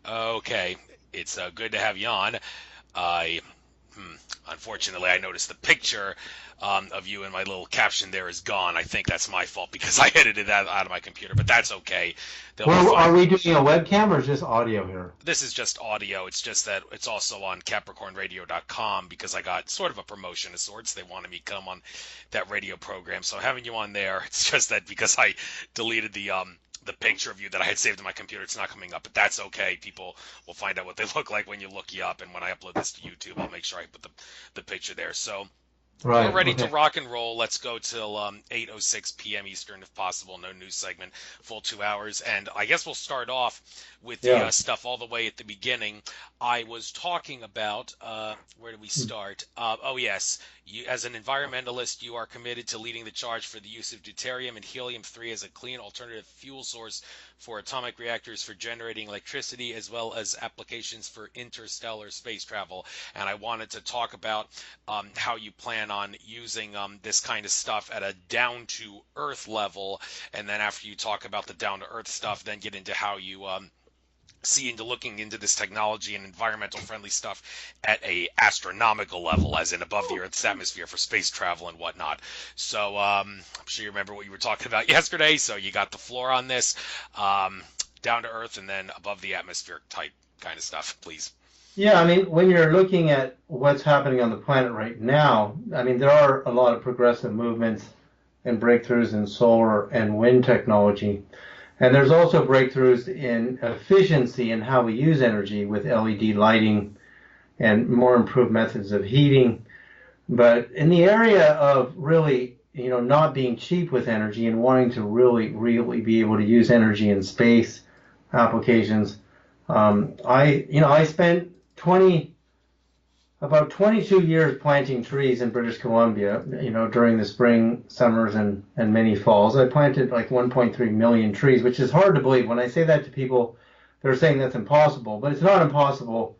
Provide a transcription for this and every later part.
Okay, it's good to have you on. I, hmm, unfortunately, I noticed the picture of you and my little caption there is gone. I think that's my fault because I edited that out of my computer, but that's okay. They'll be Well, fine. are we doing a webcam or just audio here? This is just audio. It's just that it's also on CapricornRadio.com because I got sort of a promotion of sorts. They wanted me to come on that radio program, so having you on there, it's just that because I deleted the picture of you that I had saved in my computer, it's not coming up. But that's okay. People will find out what they look like when you look you up, and when I upload this to YouTube, I'll make sure I put the picture there. So we're Right. ready to Okay. rock and roll. Let's go till 8:06 p.m. Eastern, if possible. No news segment, full 2 hours. And I guess we'll start off with the Yeah. stuff all the way at the beginning. I was talking about where do we start? Oh yes, you, as an environmentalist, you are committed to leading the charge for the use of deuterium and helium-3 as a clean alternative fuel source for atomic reactors for generating electricity, as well as applications for interstellar space travel. And I wanted to talk about how you plan on using this kind of stuff at a down to earth level. And then after you talk about the down to earth stuff, then get into how you see into looking into this technology and environmental friendly stuff at a astronomical level, as in above the Earth's atmosphere for space travel and whatnot. So I'm sure you remember what you were talking about yesterday. So you got the floor on this, down to Earth and then above the atmosphere type kind of stuff, please. Yeah, I mean, when you're looking at what's happening on the planet right now, I mean, there are a lot of progressive movements and breakthroughs in solar and wind technology. And there's also breakthroughs in efficiency in how we use energy with LED lighting and more improved methods of heating. But in the area of really, not being cheap with energy and wanting to really be able to use energy in space applications, I spent 20 about 22 years planting trees in British Columbia, during the spring, summers, and many falls. I planted like 1.3 million trees, which is hard to believe. When I say that to people, they're saying that's impossible, but it's not impossible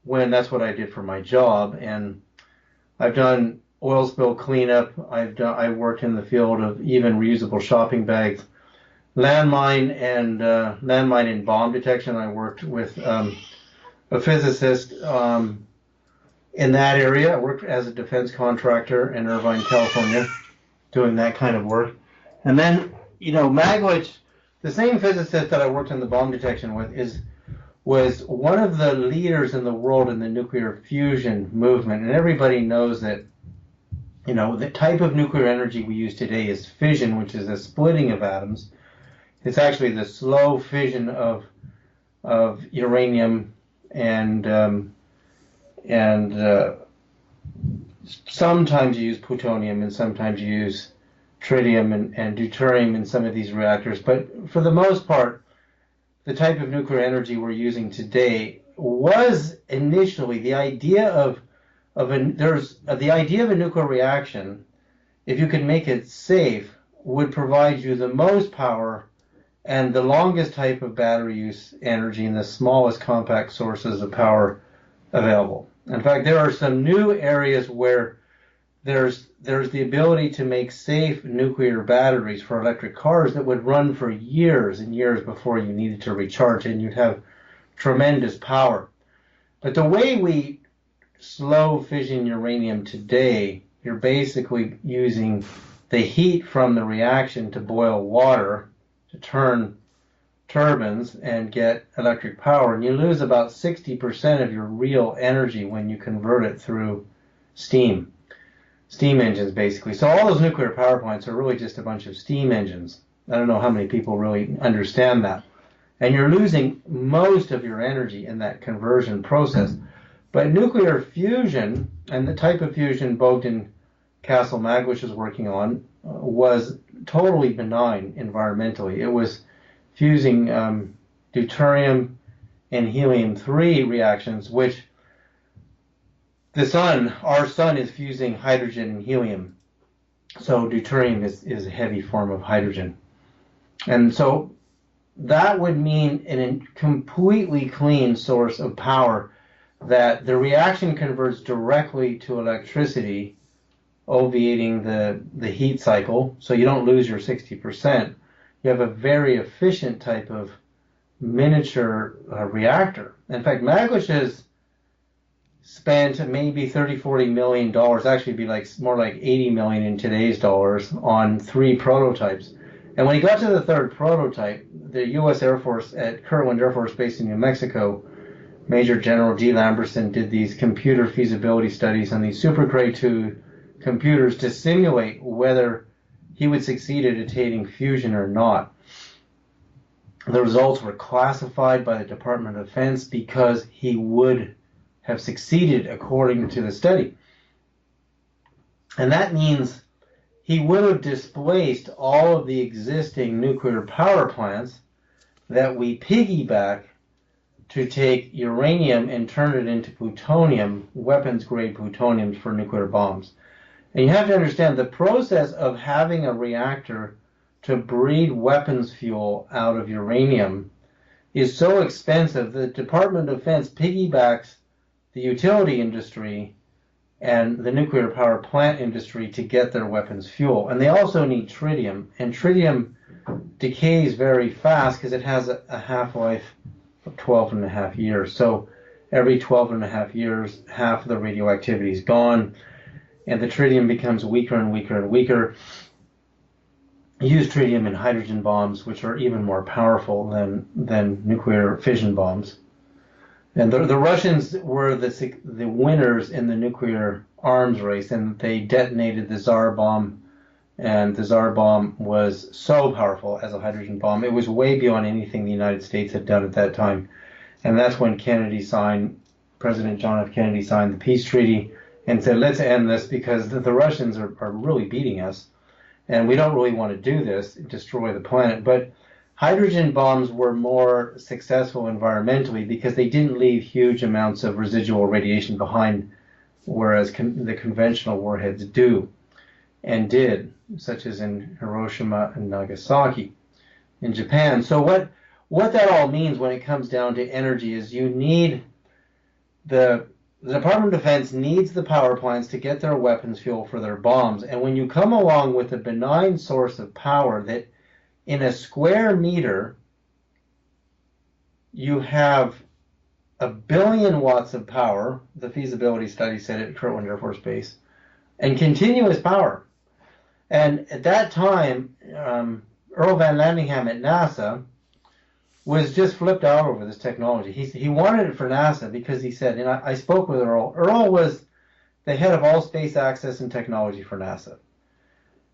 when that's what I did for my job. And I've done oil spill cleanup. I worked in the field of even reusable shopping bags, landmine and bomb detection. I worked with a physicist in that area. I worked as a defense contractor in Irvine, California, doing that kind of work. And then, Magwitch, the same physicist that I worked in the bomb detection with, was one of the leaders in the world in the nuclear fusion movement. And everybody knows that, the type of nuclear energy we use today is fission, which is a splitting of atoms. It's actually the slow fission of uranium and sometimes you use plutonium and sometimes you use tritium and deuterium in some of these reactors. But for the most part, the type of nuclear energy we're using today was initially the idea of a nuclear reaction. If you could make it safe, would provide you the most power and the longest type of battery use energy and the smallest compact sources of power available. In fact, there are some new areas where there's the ability to make safe nuclear batteries for electric cars that would run for years and years before you needed to recharge, and you'd have tremendous power. But the way we slow fission uranium today, you're basically using the heat from the reaction to boil water to turn turbines and get electric power, and you lose about 60% of your real energy when you convert it through steam engines, basically. So all those nuclear power plants are really just a bunch of steam engines. I don't know how many people really understand that. And you're losing most of your energy in that conversion process. But nuclear fusion, and the type of fusion Bogdan Castle Magwitch is working on, was totally benign environmentally. It was fusing deuterium and helium-3 reactions, which our sun is fusing hydrogen and helium. So deuterium is a heavy form of hydrogen. And so that would mean a completely clean source of power that the reaction converts directly to electricity, obviating the heat cycle, so you don't lose your 60%. You have a very efficient type of miniature reactor. In fact, Magwitch has spent maybe 30-40 million dollars, actually be like more like 80 million in today's dollars, on 3 prototypes. And when he got to the 3rd prototype, the U.S. Air Force at Kirtland Air Force Base in New Mexico, Major General G. Lamberson did these computer feasibility studies on these Super Cray 2 computers to simulate whether he would succeed at attaining fusion or not. The results were classified by the Department of Defense because he would have succeeded according to the study. And that means he would have displaced all of the existing nuclear power plants that we piggyback to take uranium and turn it into plutonium, weapons-grade plutonium for nuclear bombs. And you have to understand the process of having a reactor to breed weapons fuel out of uranium is so expensive that the Department of Defense piggybacks the utility industry and the nuclear power plant industry to get their weapons fuel. And they also need tritium, and tritium decays very fast because it has a half-life of 12.5 years. So every 12.5 years, half of the radioactivity is gone, and the tritium becomes weaker and weaker and weaker. Use tritium in hydrogen bombs, which are even more powerful than nuclear fission bombs. And the Russians were the winners in the nuclear arms race, and they detonated the Tsar bomb, and the Tsar bomb was so powerful as a hydrogen bomb. It was way beyond anything the United States had done at that time. And that's when President John F. Kennedy signed the peace treaty and said, let's end this because the Russians are really beating us, and we don't really want to do this, destroy the planet. But hydrogen bombs were more successful environmentally because they didn't leave huge amounts of residual radiation behind, whereas the conventional warheads do and did, such as in Hiroshima and Nagasaki in Japan. So what that all means when it comes down to energy is you need the Department of Defense needs the power plants to get their weapons fuel for their bombs. And when you come along with a benign source of power that in a square meter, you have 1 billion watts of power, the feasibility study said at Kirtland Air Force Base, and continuous power. And at that time, Earl Van Landingham at NASA was just flipped out over this technology. He wanted it for NASA because he said, and I spoke with Earl. Earl was the head of all space access and technology for NASA.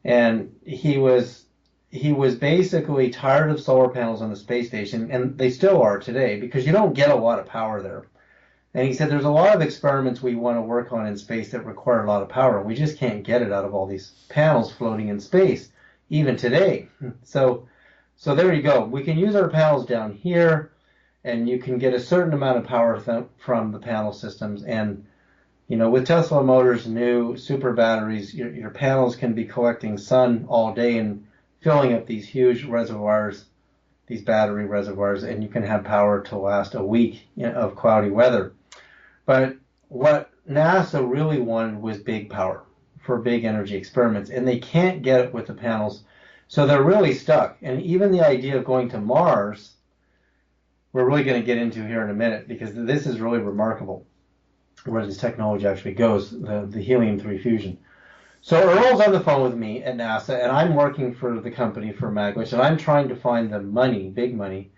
And he was basically tired of solar panels on the space station, and they still are today because you don't get a lot of power there. And he said there's a lot of experiments we want to work on in space that require a lot of power. We just can't get it out of all these panels floating in space, even today. So there you go. We can use our panels down here, and you can get a certain amount of power from the panel systems. And with Tesla Motors' new super batteries, your panels can be collecting sun all day and filling up these huge reservoirs, these battery reservoirs, and you can have power to last a week of cloudy weather. But what NASA really wanted was big power for big energy experiments, and they can't get it with the panels, so they're really stuck. And even the idea of going to Mars, we're really going to get into here in a minute, because this is really remarkable where this technology actually goes, the helium-3 fusion. So Earl's on the phone with me at NASA, and I'm working for the company for Magwitch, and I'm trying to find the money, big money.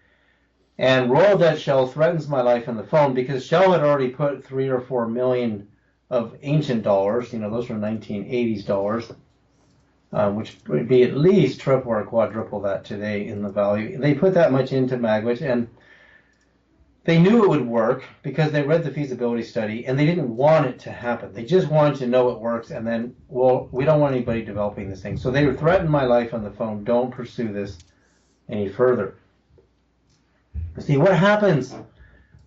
And Royal Dutch Shell threatens my life on the phone because Shell had already put 3 or 4 million of ancient dollars, those were 1980s dollars, which would be at least triple or quadruple that today in the value. They put that much into Magwitch, and they knew it would work because they read the feasibility study, and they didn't want it to happen. They just wanted to know it works, and then, we don't want anybody developing this thing. So they threatened my life on the phone. Don't pursue this any further. See, what happens,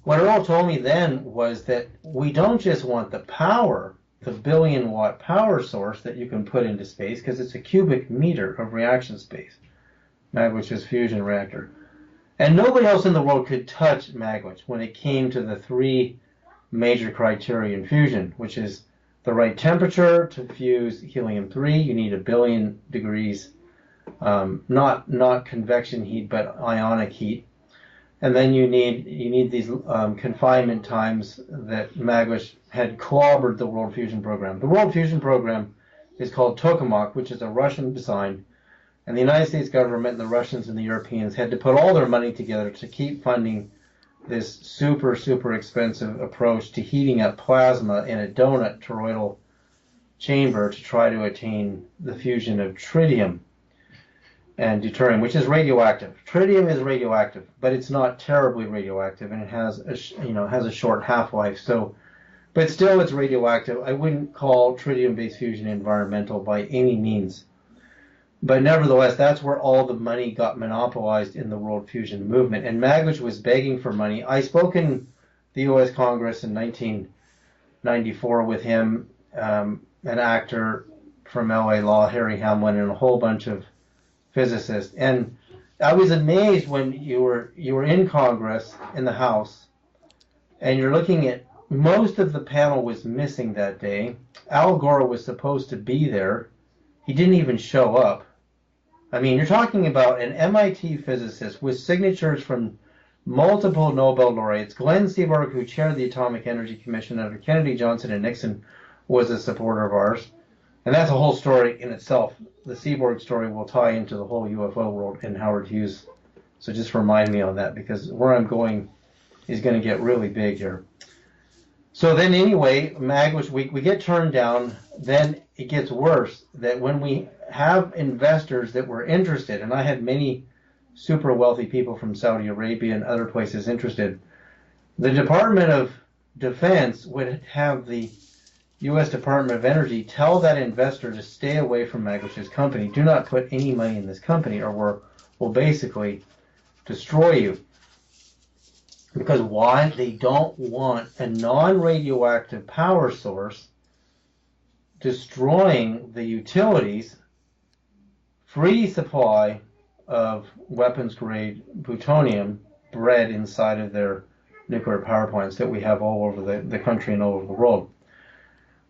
what Earl told me then was that we don't just want the power, the 1 billion watt power source that you can put into space, because it's a cubic meter of reaction space, Magwitch's fusion reactor. And nobody else in the world could touch Magwitch when it came to the 3 major criteria in fusion, which is the right temperature to fuse helium-3. You need 1 billion degrees, not convection heat, but ionic heat. and then you need these confinement times that Magwish had clobbered the World Fusion Program. The World Fusion Program is called Tokamak, which is a Russian design, and the United States government and the Russians and the Europeans had to put all their money together to keep funding this super, super expensive approach to heating up plasma in a donut toroidal chamber to try to attain the fusion of tritium and deuterium, which is radioactive. Tritium is radioactive, but it's not terribly radioactive, and it has a short half-life. So, but still, it's radioactive. I wouldn't call tritium-based fusion environmental by any means. But nevertheless, that's where all the money got monopolized in the world fusion movement. And Magwitch was begging for money. I spoke in the U.S. Congress in 1994 with him, an actor from L.A. Law, Harry Hamlin, and a whole bunch of physicists. And I was amazed when you were in Congress, in the House, and you're looking at most of the panel was missing that day. Al Gore was supposed to be there. He didn't even show up. I mean, you're talking about an MIT physicist with signatures from multiple Nobel laureates. Glenn Seaborg, who chaired the Atomic Energy Commission under Kennedy, Johnson, and Nixon, was a supporter of ours. And that's a whole story in itself. The Seaborg story will tie into the whole UFO world and Howard Hughes. So just remind me on that, because where I'm going is going to get really big here. So then anyway, Magwitch, we get turned down. Then it gets worse, that when we have investors that were interested, and I had many super wealthy people from Saudi Arabia and other places interested, the Department of Defense would have the U.S. Department of Energy tell that investor to stay away from Magwich's company. Do not put any money in this company or we'll basically destroy you. Because why? They don't want a non-radioactive power source destroying the utilities, free supply of weapons-grade plutonium bred inside of their nuclear power plants that we have all over the country and all over the world.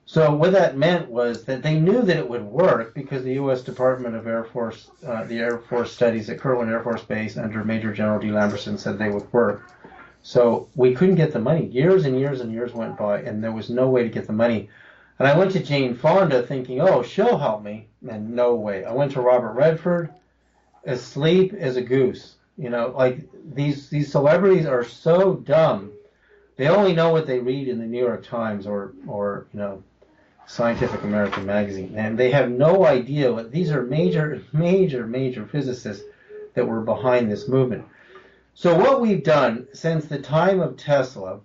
So what that meant was that they knew that it would work because the U.S. Department of Air Force, the Air Force studies at Kirtland Air Force Base under Major General D. Lamberson said they would work. So we couldn't get the money. Years and years and years went by, and there was no way to get the money. And I went to Jane Fonda thinking, oh, she'll help me. And no way. I went to Robert Redford, asleep as a goose. You know, like these celebrities are so dumb. They only know what they read in the New York Times or Scientific American magazine. And they have no idea what these are major physicists that were behind this movement. So what we've done since the time of Tesla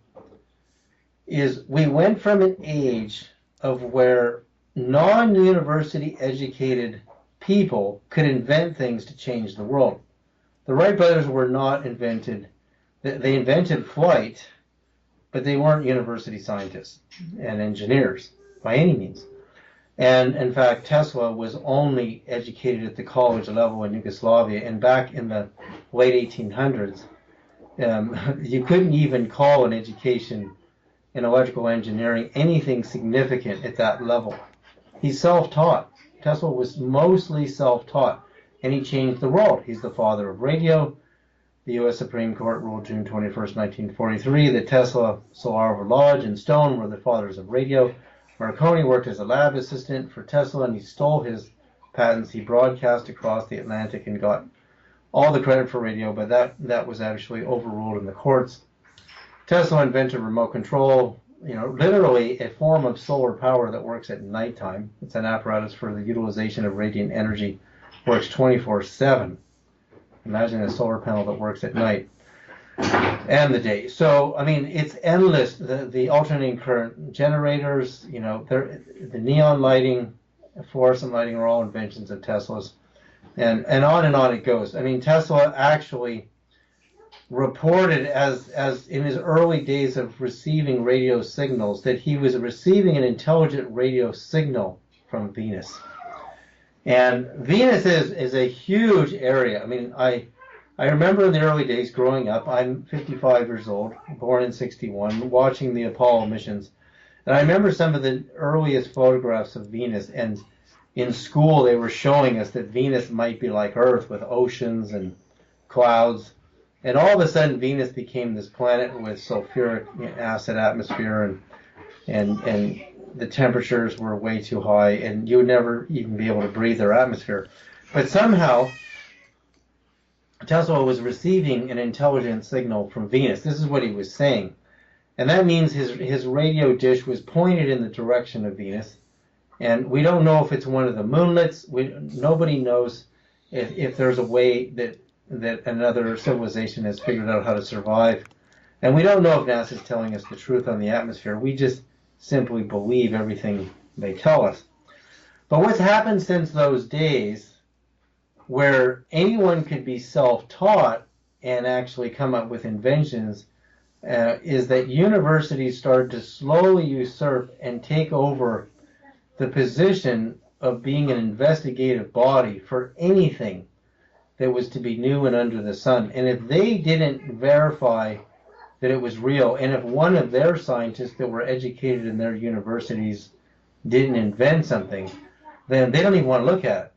is we went from an age of where non-university educated people could invent things to change the world. The Wright brothers were not invented. They invented flight, but they weren't university scientists and engineers by any means. And in fact, Tesla was only educated at the college level in Yugoslavia. And back in the late 1800s, you couldn't even call an education in electrical engineering anything significant at that level. He's self-taught. Tesla was mostly self-taught, and he changed the world. He's the father of radio. The U.S. Supreme Court ruled June 21st, 1943, that Tesla, Solarov Lodge, and Stone were the fathers of radio. Marconi worked as a lab assistant for Tesla, and he stole his patents. He broadcast across the Atlantic and got all the credit for radio, but that was actually overruled in the courts. Tesla invented remote control, literally a form of solar power that works at nighttime. It's an apparatus for the utilization of radiant energy, works 24/7. Imagine a solar panel that works at night and the day. So, I mean, it's endless. The alternating current generators, the neon lighting, fluorescent lighting are all inventions of Tesla's. And on it goes. I mean, Tesla actually reported as in his early days of receiving radio signals that he was receiving an intelligent radio signal from Venus. And Venus is a huge area. I mean, I remember in the early days growing up, I'm 55 years old, born in 61, watching the Apollo missions. And I remember some of the earliest photographs of Venus, and in school they were showing us that Venus might be like Earth with oceans and clouds. And all of a sudden, Venus became this planet with sulfuric acid atmosphere, and the temperatures were way too high, and you would never even be able to breathe their atmosphere. But somehow, Tesla was receiving an intelligent signal from Venus. This is what he was saying. And that means his radio dish was pointed in the direction of Venus. And we don't know if it's one of the moonlets. Nobody knows if there's a way that another civilization has figured out how to survive. And we don't know if NASA is telling us the truth on the atmosphere. We just simply believe everything they tell us. But what's happened since those days, where anyone could be self-taught and actually come up with inventions, is that universities started to slowly usurp and take over the position of being an investigative body for anything that was to be new and under the sun. And if they didn't verify that it was real, and if one of their scientists that were educated in their universities didn't invent something, then they don't even want to look at it.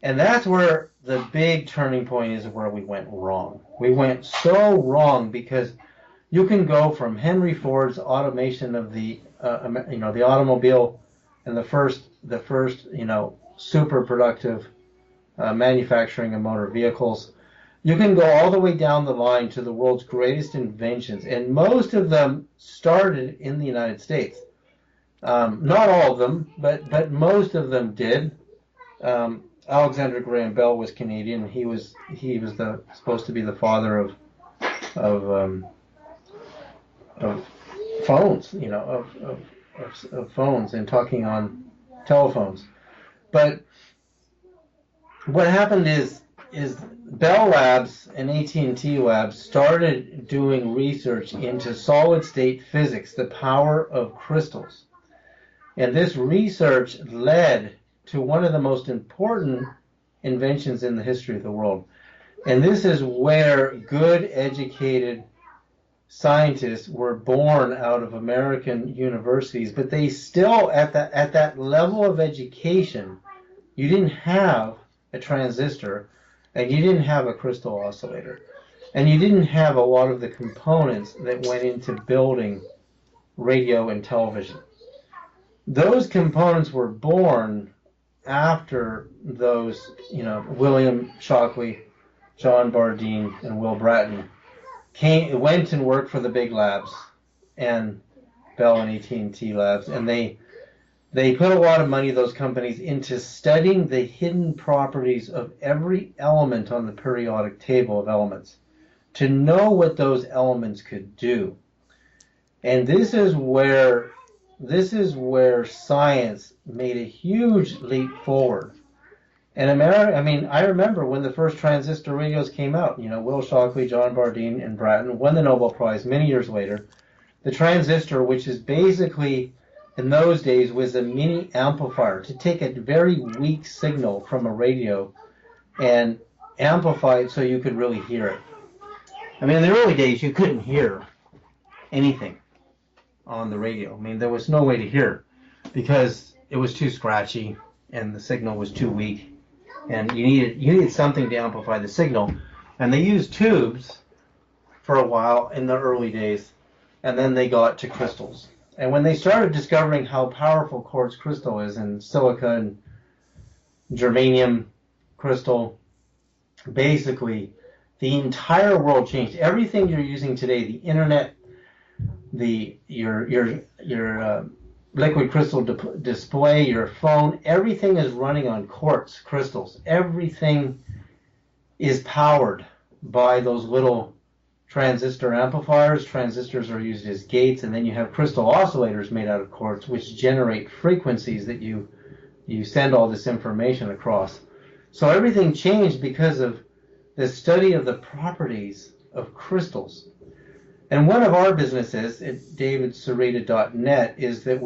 And that's where the big turning point is, where we went wrong. We went so wrong because you can go from Henry Ford's automation of the the automobile and the first super productive manufacturing of motor vehicles. You can go all the way down the line to the world's greatest inventions, and most of them started in the United States. Not all of them, but most of them did. Alexander Graham Bell was Canadian. He was supposed to be the father of phones, of phones and talking on telephones. But what happened is Bell Labs and AT&T Labs started doing research into solid state physics, the power of crystals. And this research led to one of the most important inventions in the history of the world. And this is where good, educated scientists were born out of American universities, but they still, at that level of education, you didn't have a transistor, and you didn't have a crystal oscillator, and you didn't have a lot of the components that went into building radio and television. Those components were born after those, William Shockley, John Bardeen, and Will Bratton went and worked for the big labs, and Bell and AT&T Labs, and they put a lot of money, those companies, into studying the hidden properties of every element on the periodic table of elements to know what those elements could do. And this is where science made a huge leap forward. And I remember when the first transistor radios came out, Will Shockley, John Bardeen, and Bratton won the Nobel Prize many years later. The transistor, which is basically, in those days, was a mini amplifier to take a very weak signal from a radio and amplify it so you could really hear it. In the early days, you couldn't hear anything on the radio. There was no way to hear because it was too scratchy and the signal was too weak, and you needed something to amplify the signal. And they used tubes for a while in the early days, and then they got to crystals. And when they started discovering how powerful quartz crystal is, and silica and germanium crystal, basically the entire world changed. Everything you're using today, the internet, your liquid crystal display, your phone, everything is running on quartz crystals. Everything is powered by those little transistor amplifiers. Transistors are used as gates, and then you have crystal oscillators made out of quartz, which generate frequencies that you send all this information across. So everything changed because of the study of the properties of crystals. And one of our businesses at davidsereda.net is that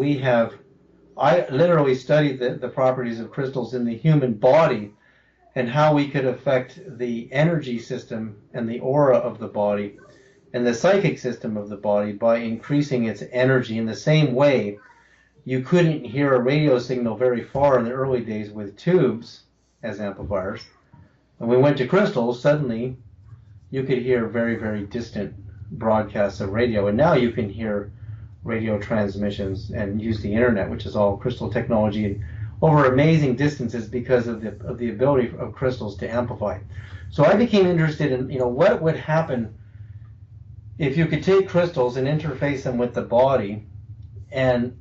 I literally studied the properties of crystals in the human body and how we could affect the energy system and the aura of the body and the psychic system of the body by increasing its energy. In the same way, you couldn't hear a radio signal very far in the early days with tubes as amplifiers. When we went to crystals, suddenly you could hear very, very distant broadcasts of radio. And now you can hear radio transmissions and use the internet, which is all crystal technology, and over amazing distances because of the ability of crystals to amplify. So I became interested in, what would happen if you could take crystals and interface them with the body. And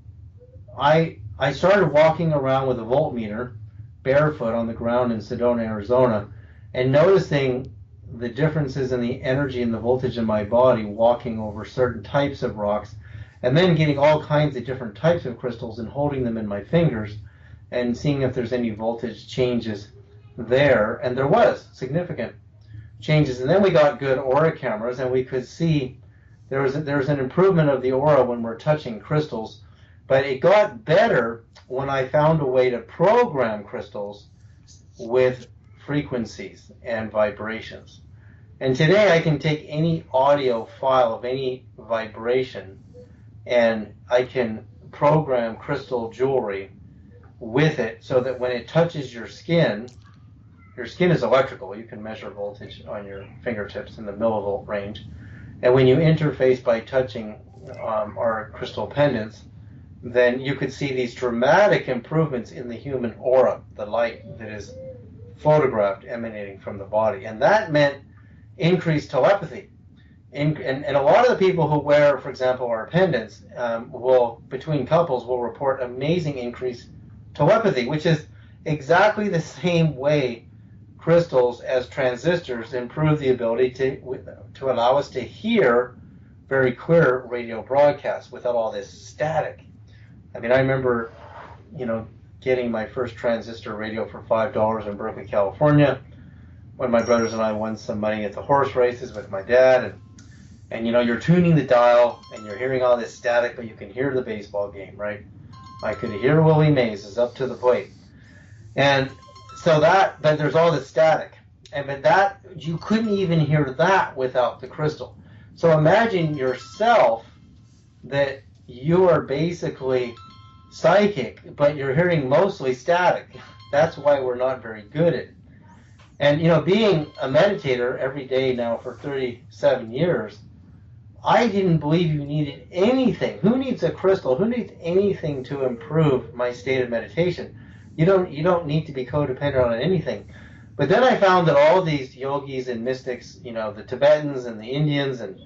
I started walking around with a voltmeter barefoot on the ground in Sedona, Arizona, and noticing the differences in the energy and the voltage in my body walking over certain types of rocks, and then getting all kinds of different types of crystals and holding them in my fingers and seeing if there's any voltage changes there. And there was significant changes. And then we got good aura cameras, and we could see there was an improvement of the aura when we're touching crystals. But it got better when I found a way to program crystals with frequencies and vibrations. And today I can take any audio file of any vibration, and I can program crystal jewelry with it so that when it touches your skin is electrical. You can measure voltage on your fingertips in the millivolt range. And when you interface by touching our crystal pendants, then you could see these dramatic improvements in the human aura, the light that is photographed emanating from the body. And that meant increased telepathy. And a lot of the people who wear, for example, our pendants, between couples, will report amazing increased telepathy, which is exactly the same way crystals as transistors improve the ability to allow us to hear very clear radio broadcasts without all this static. I mean, I remember, getting my first transistor radio for $5 in Berkeley, California, when my brothers and I won some money at the horse races with my dad, and you're tuning the dial and you're hearing all this static, but you can hear the baseball game, right? I could hear Willie Mays is up to the plate, and so but there's all this static, but that you couldn't even hear that without the crystal. So imagine yourself that you are basically psychic, but you're hearing mostly static. That's why we're not very good at it. And being a meditator every day now for 37 years, I didn't believe you needed anything. Who needs a crystal? Who needs anything to improve my state of meditation? You don't need to be codependent on anything. But then I found that all these yogis and mystics, the Tibetans and the Indians and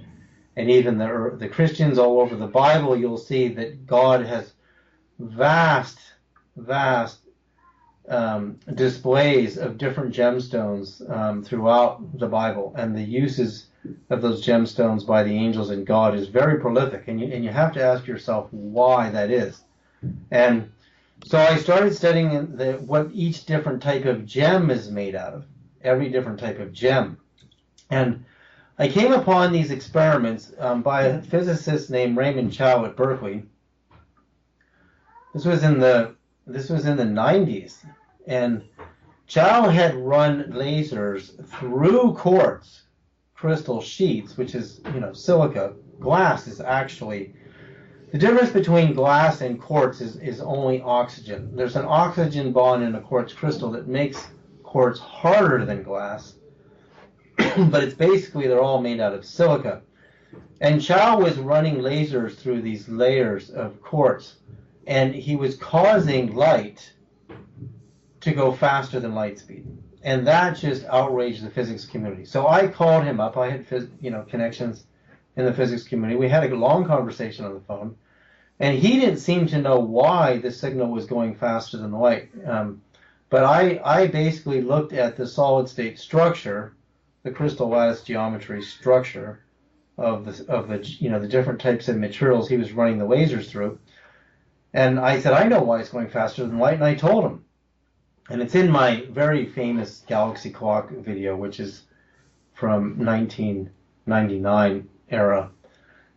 even the Christians all over the Bible, you'll see that God has vast displays of different gemstones throughout the Bible, and the uses of those gemstones by the angels and God is very prolific, and you have to ask yourself why that is. And so I started studying what each different type of gem is made out of, every different type of gem. And I came upon these experiments by a physicist named Raymond Chow at Berkeley. This was in the 90s, and Chow had run lasers through quartz crystal sheets, which is silica. Glass is actually the difference between glass and quartz is only oxygen. There's an oxygen bond in a quartz crystal that makes quartz harder than glass, but it's basically they're all made out of silica. And Chow was running lasers through these layers of quartz, and he was causing light to go faster than light speed. And that just outraged the physics community. So I called him up. I had connections in the physics community. We had a long conversation on the phone, and he didn't seem to know why the signal was going faster than light. But I basically looked at the solid state structure, the crystal lattice geometry structure of the different types of materials he was running the lasers through. And I said, I know why it's going faster than light, and I told him. And it's in my very famous Galaxy Clock video, which is from 1999 era,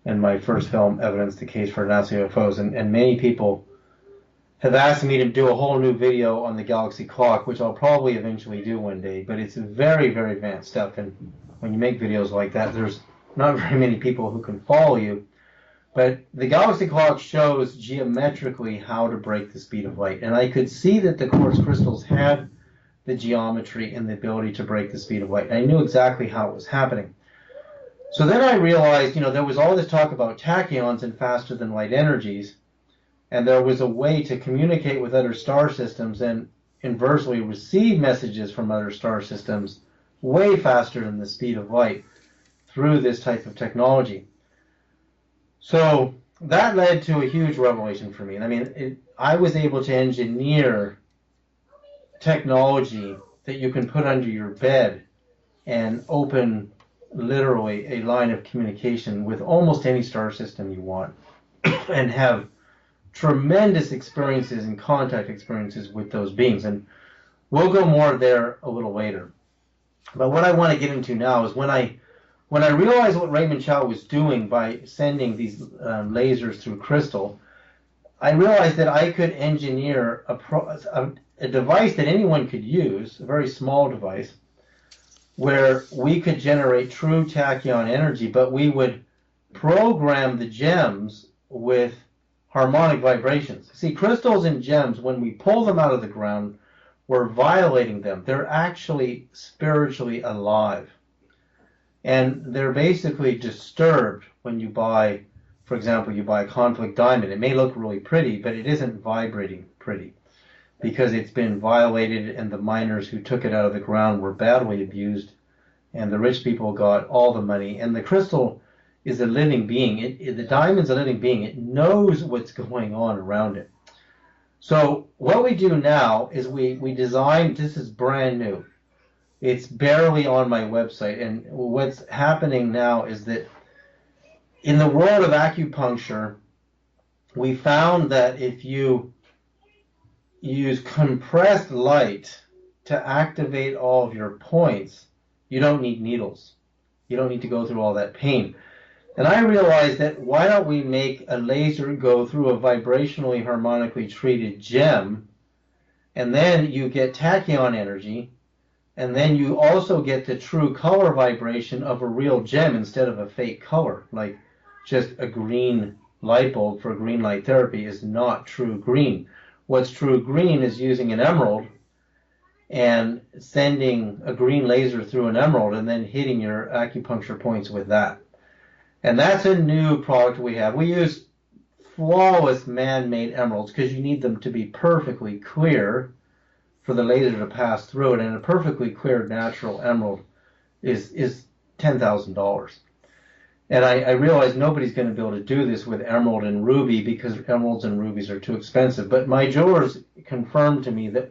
and my first film, Evidence the Case for NASA UFOs. And many people have asked me to do a whole new video on the Galaxy Clock, which I'll probably eventually do one day, but it's very, very advanced stuff. And when you make videos like that, there's not very many people who can follow you. But the Galaxy Clock shows geometrically how to break the speed of light. And I could see that the quartz crystals had the geometry and the ability to break the speed of light. And I knew exactly how it was happening. So then I realized, there was all this talk about tachyons and faster than light energies, and there was a way to communicate with other star systems and inversely receive messages from other star systems way faster than the speed of light through this type of technology. So that led to a huge revelation for me. I mean, I was able to engineer technology that you can put under your bed and open literally a line of communication with almost any star system you want and have tremendous experiences and contact experiences with those beings. And we'll go more there a little later. But what I want to get into now is when I realized what Raymond Chow was doing by sending these lasers through crystal, I realized that I could engineer a device that anyone could use, a very small device, where we could generate true tachyon energy, but we would program the gems with harmonic vibrations. See, crystals and gems, when we pull them out of the ground, we're violating them. They're actually spiritually alive. And they're basically disturbed when you buy, for example, you buy a conflict diamond. It may look really pretty, but it isn't vibrating pretty because it's been violated and the miners who took it out of the ground were badly abused and the rich people got all the money. And the crystal is a living being. The diamond's a living being. It knows what's going on around it. So what we do now is we design, this is brand new. It's barely on my website. And what's happening now is that in the world of acupuncture, we found that if you use compressed light to activate all of your points, you don't need needles. You don't need to go through all that pain. And I realized that why don't we make a laser go through a vibrationally harmonically treated gem, and then you get tachyon energy, and then you also get the true color vibration of a real gem instead of a fake color. Like just a green light bulb for green light therapy is not true green. What's true green is using an emerald and sending a green laser through an emerald and then hitting your acupuncture points with that. And that's a new product we have. We use flawless man-made emeralds because you need them to be perfectly clear for the laser to pass through it. And a perfectly clear natural emerald is $10,000. And I realize nobody's going to be able to do this with emerald and ruby because emeralds and rubies are too expensive. But my jewelers confirmed to me that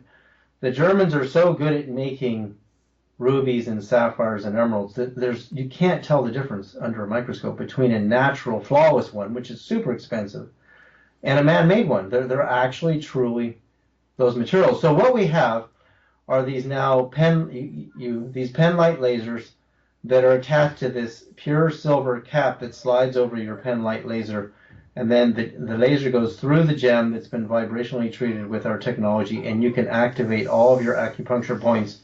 the Germans are so good at making rubies and sapphires and emeralds that you can't tell the difference under a microscope between a natural flawless one, which is super expensive, and a man-made one. They're actually truly those materials. So what we have are these now these pen light lasers that are attached to this pure silver cap that slides over your pen light laser, and then the laser goes through the gem that's been vibrationally treated with our technology, and you can activate all of your acupuncture points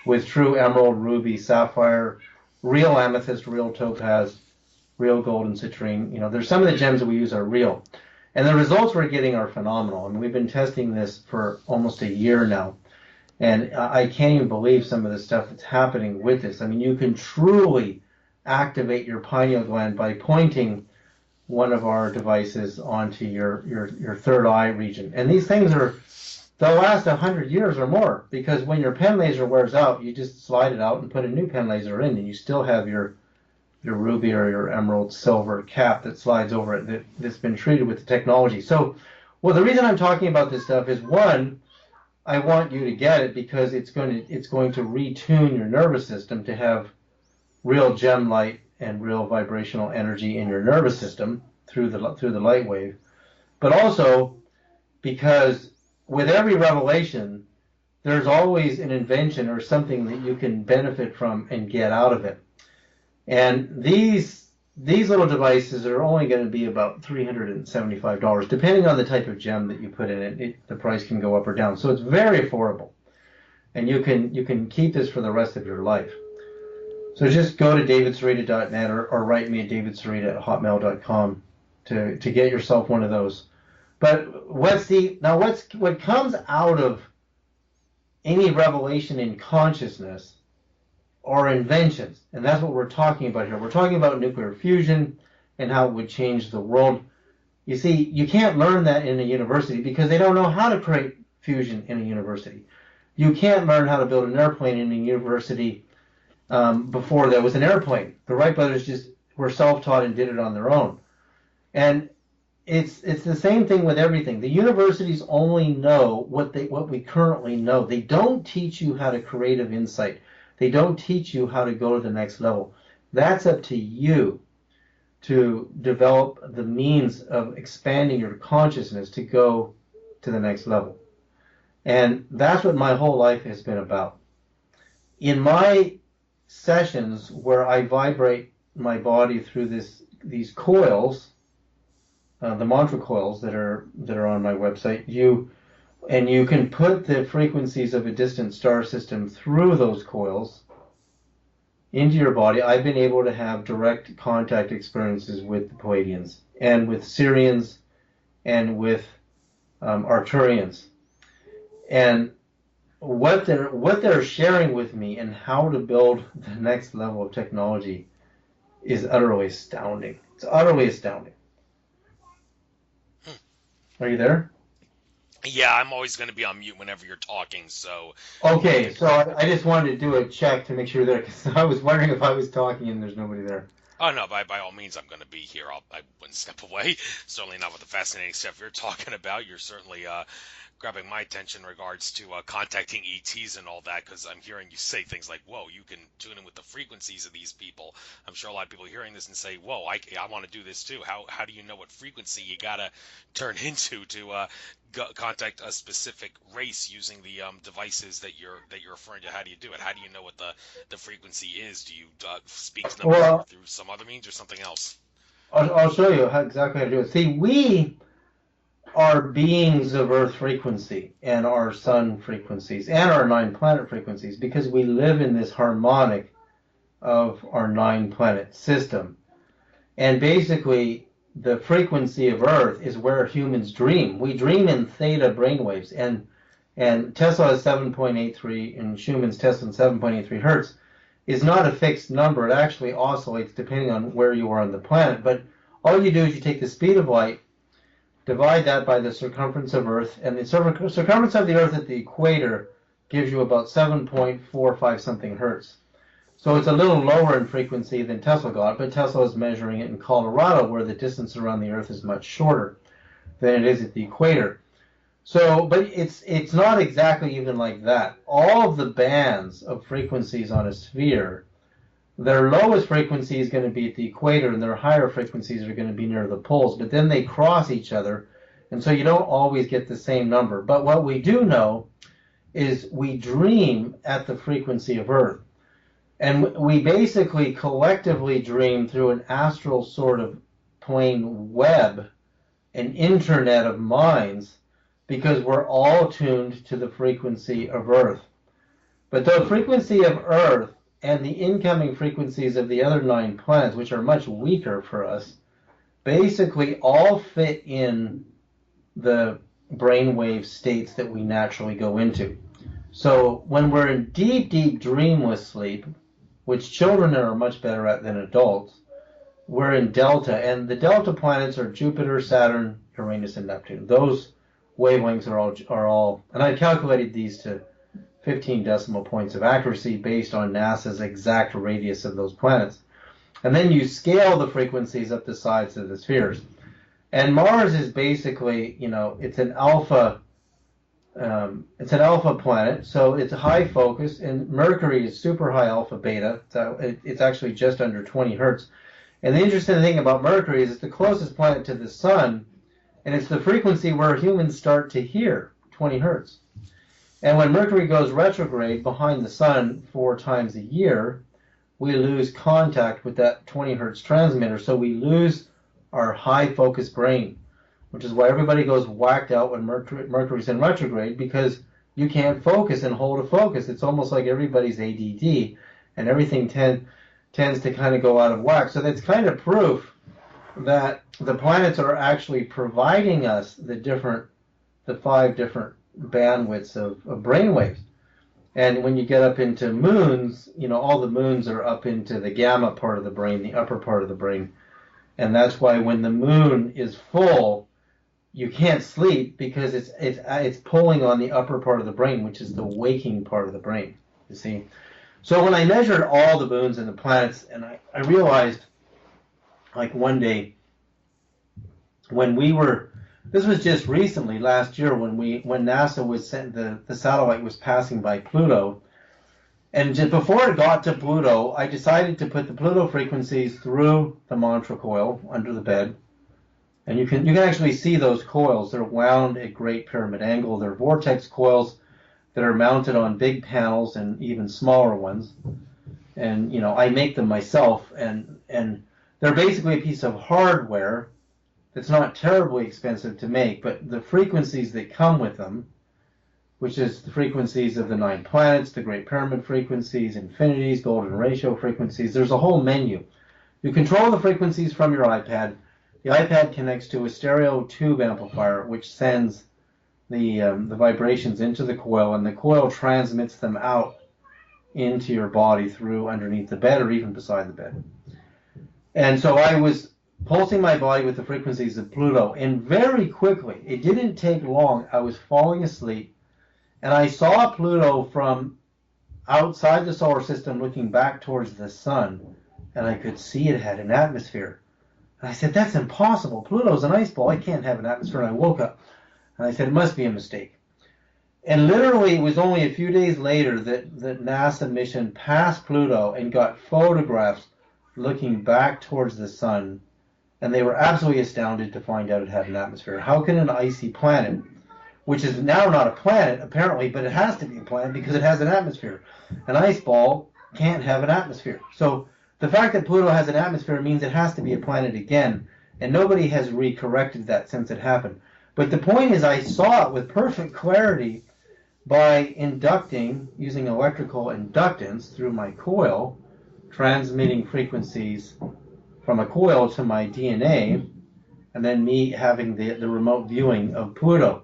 with true emerald, ruby, sapphire, real amethyst, real topaz, real gold and citrine. There's some of the gems that we use are real. And the results we're getting are phenomenal. I mean, we've been testing this for almost a year now. And I can't even believe some of the stuff that's happening with this. I mean, you can truly activate your pineal gland by pointing one of our devices onto your third eye region. And these things they'll last 100 years or more, because when your pen laser wears out, you just slide it out and put a new pen laser in, and you still have your ruby or your emerald silver cap that slides over it that's been treated with the technology. So, the reason I'm talking about this stuff is, one, I want you to get it because it's going to retune your nervous system to have real gem light and real vibrational energy in your nervous system through the light wave, but also because with every revelation, there's always an invention or something that you can benefit from and get out of it. And these little devices are only going to be about $375, depending on the type of gem that you put in it. The price can go up or down, so it's very affordable, and you can keep this for the rest of your life. So just go to davidsereda.net or write me at davidsereda@hotmail.com to get yourself one of those. But what comes out of any revelation in consciousness or inventions. And that's what we're talking about here. We're talking about nuclear fusion and how it would change the world. You see, you can't learn that in a university because they don't know how to create fusion in a university. You can't learn how to build an airplane in a university before there was an airplane. The Wright brothers just were self-taught and did it on their own. And it's the same thing with everything. The universities only know what we currently know. They don't teach you how to creative insight. They don't teach you how to go to the next level. That's up to you to develop the means of expanding your consciousness to go to the next level. And that's what my whole life has been about. In my sessions where I vibrate my body through these coils, the mantra coils that are on my website, you can put the frequencies of a distant star system through those coils into your body. I've been able to have direct contact experiences with the Pleiadians and with Sirians and with Arcturians. And what they're sharing with me and how to build the next level of technology is utterly astounding. It's utterly astounding. Are you there? Yeah, I'm always going to be on mute whenever you're talking, so Okay, so I just wanted to do a check to make sure that, because I was wondering if I was talking and there's nobody there. oh no, by all means, I'm going to be here. I wouldn't step away. Certainly not with the fascinating stuff you're talking about. You're certainly grabbing my attention in regards to contacting ETs and all that, because I'm hearing you say things like, whoa, you can tune in with the frequencies of these people. I'm sure a lot of people are hearing this and say, whoa, I want to do this too. How do you know what frequency you got to turn into to contact a specific race using the devices that you're referring to? How do you do it? How do you know what the frequency is? Do you speak to them Well, through some other means or something else? I'll show you exactly how to do it. See, we are beings of Earth frequency and our sun frequencies and our 9-planet frequencies because we live in this harmonic of our 9-planet system. And basically, the frequency of Earth is where humans dream. We dream in theta brainwaves, and Tesla is 7.83, and Schumann's Tesla is 7.83 hertz. Is not a fixed number. It actually oscillates depending on where you are on the planet. But all you do is you take the speed of light, divide that by the circumference of Earth, and the circumference of the Earth at the equator gives you about 7.45 something hertz. So it's a little lower in frequency than Tesla got, but Tesla is measuring it in Colorado, where the distance around the Earth is much shorter than it is at the equator. So, but it's not exactly even like that. All of the bands of frequencies on a sphere, their lowest frequency is going to be at the equator, and their higher frequencies are going to be near the poles. But then they cross each other, and so you don't always get the same number. But what we do know is we dream at the frequency of Earth. And we basically collectively dream through an astral sort of plane web, an internet of minds, because we're all tuned to the frequency of Earth. But the frequency of Earth and the incoming frequencies of the other 9 planets, which are much weaker for us, basically all fit in the brainwave states that we naturally go into. So when we're in deep, deep dreamless sleep, which children are much better at than adults, we're in delta. And the delta planets are Jupiter, Saturn, Uranus, and Neptune. Those wavelengths are all, and I calculated these to 15 decimal points of accuracy based on NASA's exact radius of those planets. And then you scale the frequencies up the sides of the spheres. And Mars is basically, it's an alpha planet, so it's a high focus, and Mercury is super high alpha beta, so it's actually just under 20 hertz. And the interesting thing about Mercury is it's the closest planet to the sun, and it's the frequency where humans start to hear, 20 hertz. And when Mercury goes retrograde behind the sun 4 times a year, we lose contact with that 20 hertz transmitter, so we lose our high focus brain, which is why everybody goes whacked out when Mercury's in retrograde, because you can't focus and hold a focus. It's almost like everybody's ADD, and everything tends to kind of go out of whack. So that's kind of proof that the planets are actually providing us the 5 different bandwidths of brainwaves. And when you get up into moons, all the moons are up into the gamma part of the brain, the upper part of the brain. And that's why when the moon is full, you can't sleep because it's pulling on the upper part of the brain, which is the waking part of the brain, you see. So when I measured all the moons and the planets, and I realized, like one day, this was just recently, last year, when NASA was sent, the satellite was passing by Pluto, and just before it got to Pluto, I decided to put the Pluto frequencies through the mantra coil under the bed, and you can actually see those coils. They're wound at Great Pyramid angle. They're vortex coils that are mounted on big panels and even smaller ones, and I make them myself, and they're basically a piece of hardware. It's not terribly expensive to make, but the frequencies that come with them, which is the frequencies of the 9 planets, the Great Pyramid frequencies, infinities, golden ratio frequencies, there's a whole menu. You control the frequencies from your iPad. The iPad connects to a stereo tube amplifier, which sends the vibrations into the coil, and the coil transmits them out into your body through underneath the bed or even beside the bed. And so I was pulsing my body with the frequencies of Pluto, and very quickly, it didn't take long, I was falling asleep, and I saw Pluto from outside the solar system looking back towards the sun, and I could see it had an atmosphere. And I said, that's impossible. Pluto's an ice ball. I can't have an atmosphere. And I woke up, and I said, it must be a mistake. And literally, it was only a few days later that the NASA mission passed Pluto and got photographs looking back towards the sun, and they were absolutely astounded to find out it had an atmosphere. How can an icy planet, which is now not a planet apparently, but it has to be a planet because it has an atmosphere. An ice ball can't have an atmosphere. So the fact that Pluto has an atmosphere means it has to be a planet again, and nobody has recorrected that since it happened. But the point is, I saw it with perfect clarity by inducting, using electrical inductance through my coil, transmitting frequencies from a coil to my DNA, and then me having the remote viewing of Pluto,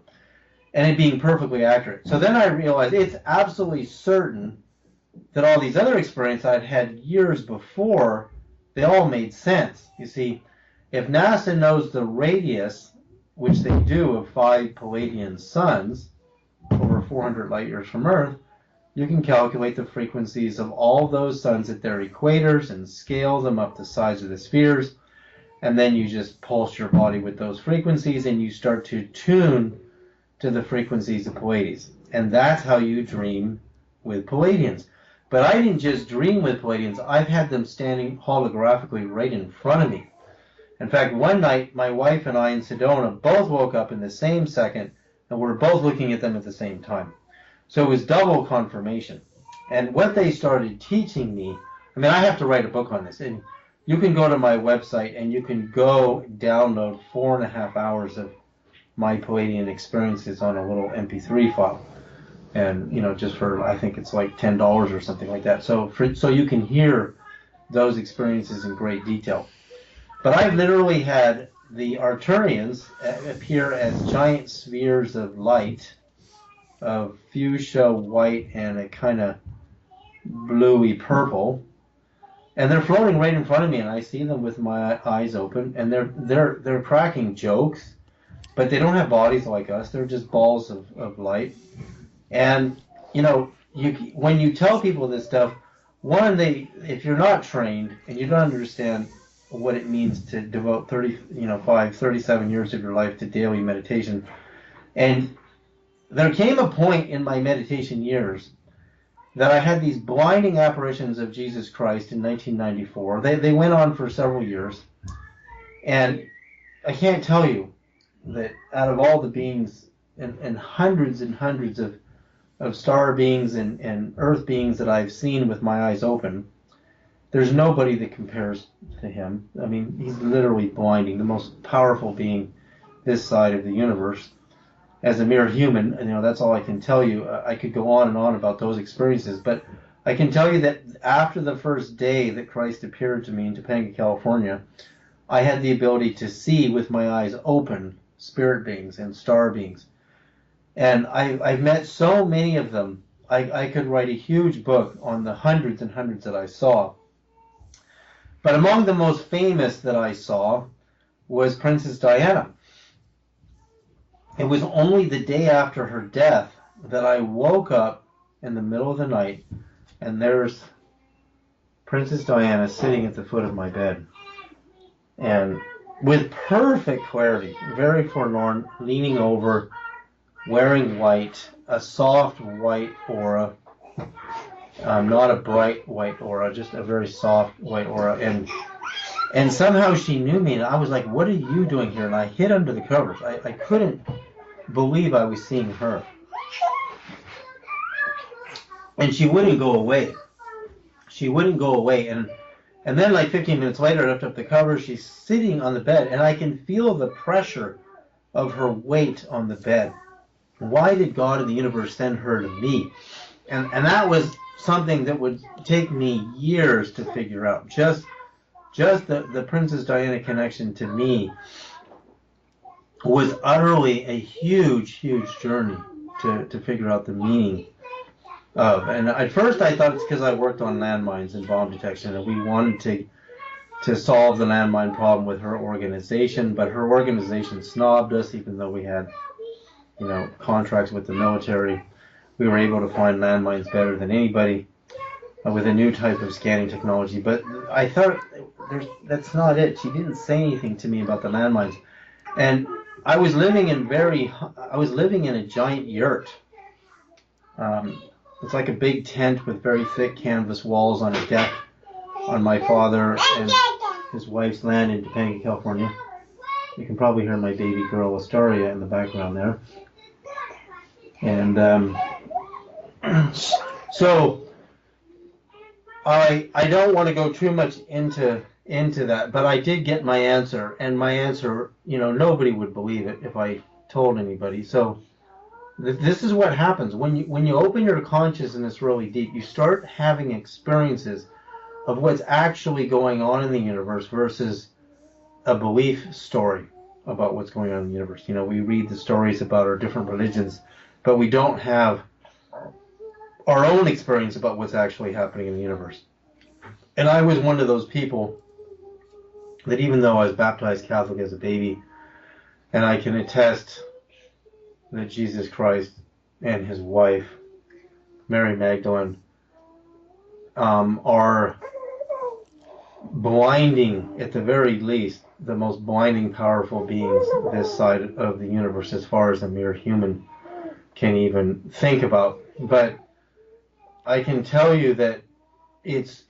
and it being perfectly accurate. So then I realized it's absolutely certain that all these other experiences I'd had years before, they all made sense. You see, if NASA knows the radius, which they do, of 5 Palladian suns, over 400 light years from Earth, you can calculate the frequencies of all those suns at their equators and scale them up the size of the spheres, and then you just pulse your body with those frequencies and you start to tune to the frequencies of Pleiades. And that's how you dream with Palladians. But I didn't just dream with Palladians, I've had them standing holographically right in front of me. In fact, one night, my wife and I in Sedona both woke up in the same second, and we're both looking at them at the same time. So it was double confirmation. And what they started teaching me, I have to write a book on this. And you can go to my website and you can go download 4.5 hours of my Palladian experiences on a little MP3 file. And, just for, I think it's like $10 or something like that. So you can hear those experiences in great detail. But I've literally had the Arcturians appear as giant spheres of light, of fuchsia white and a kind of bluey purple, and they're floating right in front of me, and I see them with my eyes open, and they're cracking jokes, but they don't have bodies like us. They're just balls of light. And when you tell people this stuff, if you're not trained and you don't understand what it means to devote 37 years of your life to daily meditation, and there came a point in my meditation years that I had these blinding apparitions of Jesus Christ in 1994. They went on for several years, and I can't tell you that out of all the beings and hundreds of star beings and earth beings that I've seen with my eyes open, there's nobody that compares to him. He's literally blinding, the most powerful being this side of the universe. As a mere human, that's all I can tell you. I could go on and on about those experiences, but I can tell you that after the first day that Christ appeared to me in Topanga, California, I had the ability to see with my eyes open spirit beings and star beings. And I've met so many of them. I could write a huge book on the hundreds and hundreds that I saw. But among the most famous that I saw was Princess Diana. It was only the day after her death that I woke up in the middle of the night and there's Princess Diana sitting at the foot of my bed. And with perfect clarity, very forlorn, leaning over, wearing white, a soft white aura, not a bright white aura, just a very soft white aura. And somehow she knew me, and I was like, what are you doing here? And I hid under the covers. I couldn't believe I was seeing her. And she wouldn't go away. She wouldn't go away. And then like 15 minutes later, I lift up the covers, she's sitting on the bed, and I can feel the pressure of her weight on the bed. Why did God in the universe send her to me? And that was something that would take me years to figure out. Just the Princess Diana connection to me was utterly a huge, huge journey to figure out the meaning of. And at first I thought it's because I worked on landmines and bomb detection, and we wanted to solve the landmine problem with her organization, but her organization snobbed us, even though we had, contracts with the military. We were able to find landmines better than anybody with a new type of scanning technology. But I thought that's not it. She didn't say anything to me about the landmines, and I was living in a giant yurt. It's like a big tent with very thick canvas walls on a deck on my father and his wife's land in Topanga, California. You can probably hear my baby girl Astoria in the background there. And so I don't want to go too much into that, but I did get my answer, and my answer, nobody would believe it if I told anybody. So this is what happens when you open your consciousness really deep. You start having experiences of what's actually going on in the universe versus a belief story about what's going on in the universe. We read the stories about our different religions, but we don't have our own experience about what's actually happening in the universe. And I was one of those people that, even though I was baptized Catholic as a baby, and I can attest that Jesus Christ and his wife, Mary Magdalene, are blinding, at the very least, the most blinding, powerful beings this side of the universe, as far as a mere human can even think about. But I can tell you that it's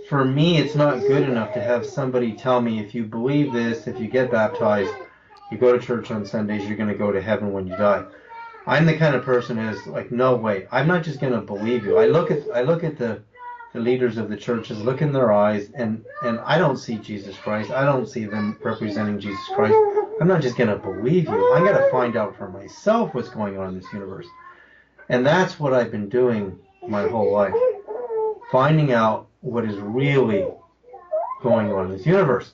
for me, it's not good enough to have somebody tell me, if you believe this, if you get baptized, you go to church on Sundays, you're going to go to heaven when you die. I'm the kind of person who's like, no way, I'm not just going to believe you. I look at the leaders of the churches, look in their eyes, and I don't see Jesus Christ. I don't see them representing Jesus Christ. I'm not just going to believe you. I got to find out for myself what's going on in this universe. And that's what I've been doing my whole life, finding out what is really going on in this universe.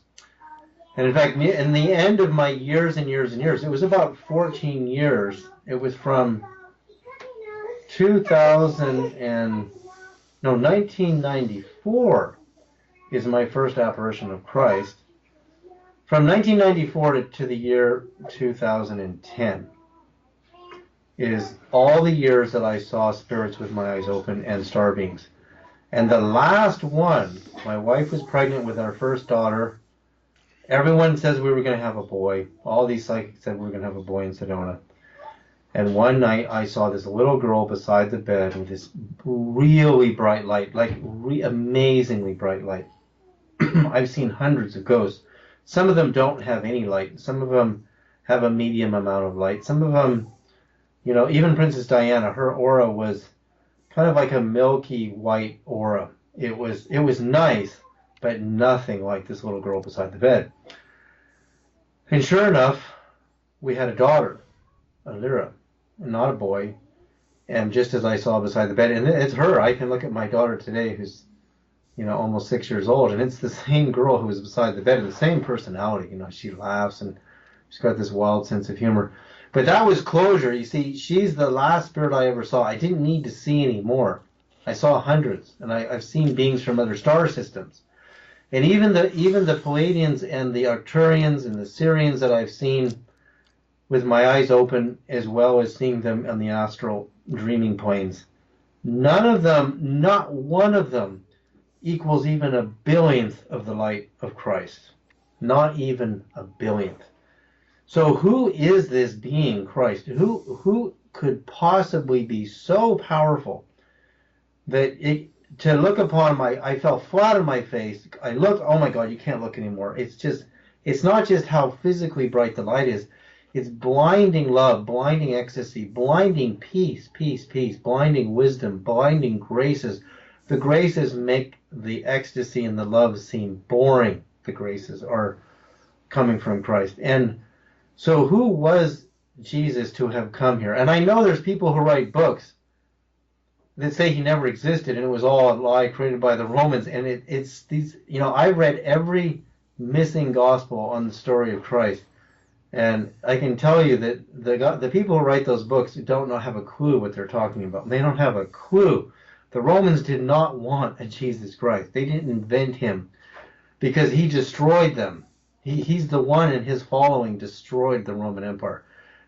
And in fact, in the end of my years and years and years, it was about 14 years. It was from 1994 is my first apparition of Christ. From 1994 to the year 2010 is all the years that I saw spirits with my eyes open and star beings. And the last one, my wife was pregnant with our first daughter. Everyone says we were going to have a boy. All these psychics said we were going to have a boy in Sedona. And one night I saw this little girl beside the bed with this really bright light, like amazingly bright light. I've seen hundreds of ghosts. Some of them don't have any light. Some of them have a medium amount of light. Some of them, even Princess Diana, her aura was kind of like a milky white aura. It was nice, but nothing like this little girl beside the bed. And sure enough, we had a daughter, a Lyra, not a boy. And just as I saw beside the bed, and it's her. I can look at my daughter today, who's almost 6 years old, and it's the same girl who was beside the bed, and the same personality. She laughs, and she's got this wild sense of humor. But that was closure. You see, she's the last spirit I ever saw. I didn't need to see any more. I saw hundreds, and I've seen beings from other star systems. And even the Palladians and the Arcturians and the Syrians that I've seen with my eyes open, as well as seeing them on the astral dreaming planes, none of them, not one of them, equals even a billionth of the light of Christ. Not even a billionth. So who is this being, Christ? Who could possibly be so powerful that to look upon I fell flat on my face. I looked, oh my God, you can't look anymore. It's not just how physically bright the light is. It's blinding love, blinding ecstasy, blinding peace, peace, peace, blinding wisdom, blinding graces. The graces make the ecstasy and the love seem boring. The graces are coming from Christ. And so who was Jesus to have come here? And I know there's people who write books that say he never existed and it was all a lie created by the Romans. And it's these, I read every missing gospel on the story of Christ. And I can tell you that the people who write those books don't have a clue what they're talking about. They don't have a clue. The Romans did not want a Jesus Christ. They didn't invent him because he destroyed them. He's the one, and his following destroyed the Roman Empire.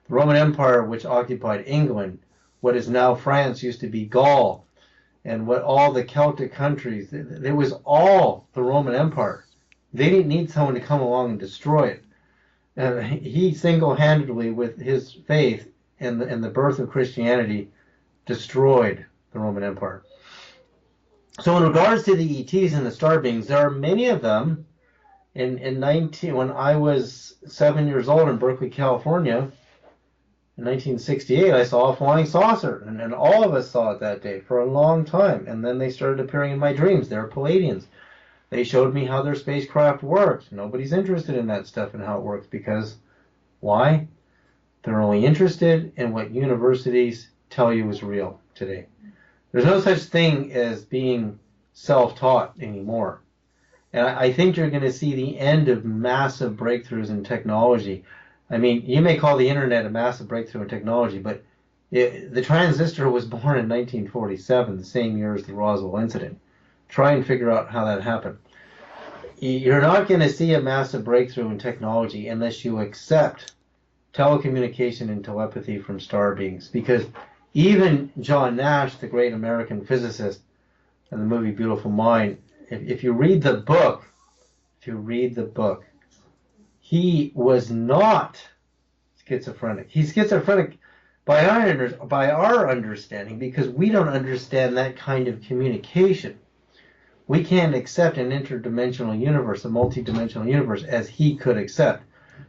The Roman Empire, which occupied England, what is now France, used to be Gaul, and what all the Celtic countries, it was all the Roman Empire. They didn't need someone to come along and destroy it. He single-handedly, with his faith and the birth of Christianity, destroyed the Roman Empire. So in regards to the ETs and the star beings, there are many of them. When I was 7 years old in Berkeley, California, in 1968, I saw a flying saucer, and all of us saw it that day for a long time. And then they started appearing in my dreams. They're Palladians. They showed me how their spacecraft worked. Nobody's interested in that stuff and how it works because why? They're only interested in what universities tell you is real today. There's no such thing as being self-taught anymore. And I think you're going to see the end of massive breakthroughs in technology. I mean, you may call the internet a massive breakthrough in technology, but the transistor was born in 1947, the same year as the Roswell incident. Try and figure out how that happened. You're not going to see a massive breakthrough in technology unless you accept telecommunication and telepathy from star beings. Because even John Nash, the great American physicist, in the movie Beautiful Mind, if you read the book, he was not schizophrenic. He's schizophrenic by our understanding because we don't understand that kind of communication. We can't accept an interdimensional universe, a multidimensional universe, as he could accept.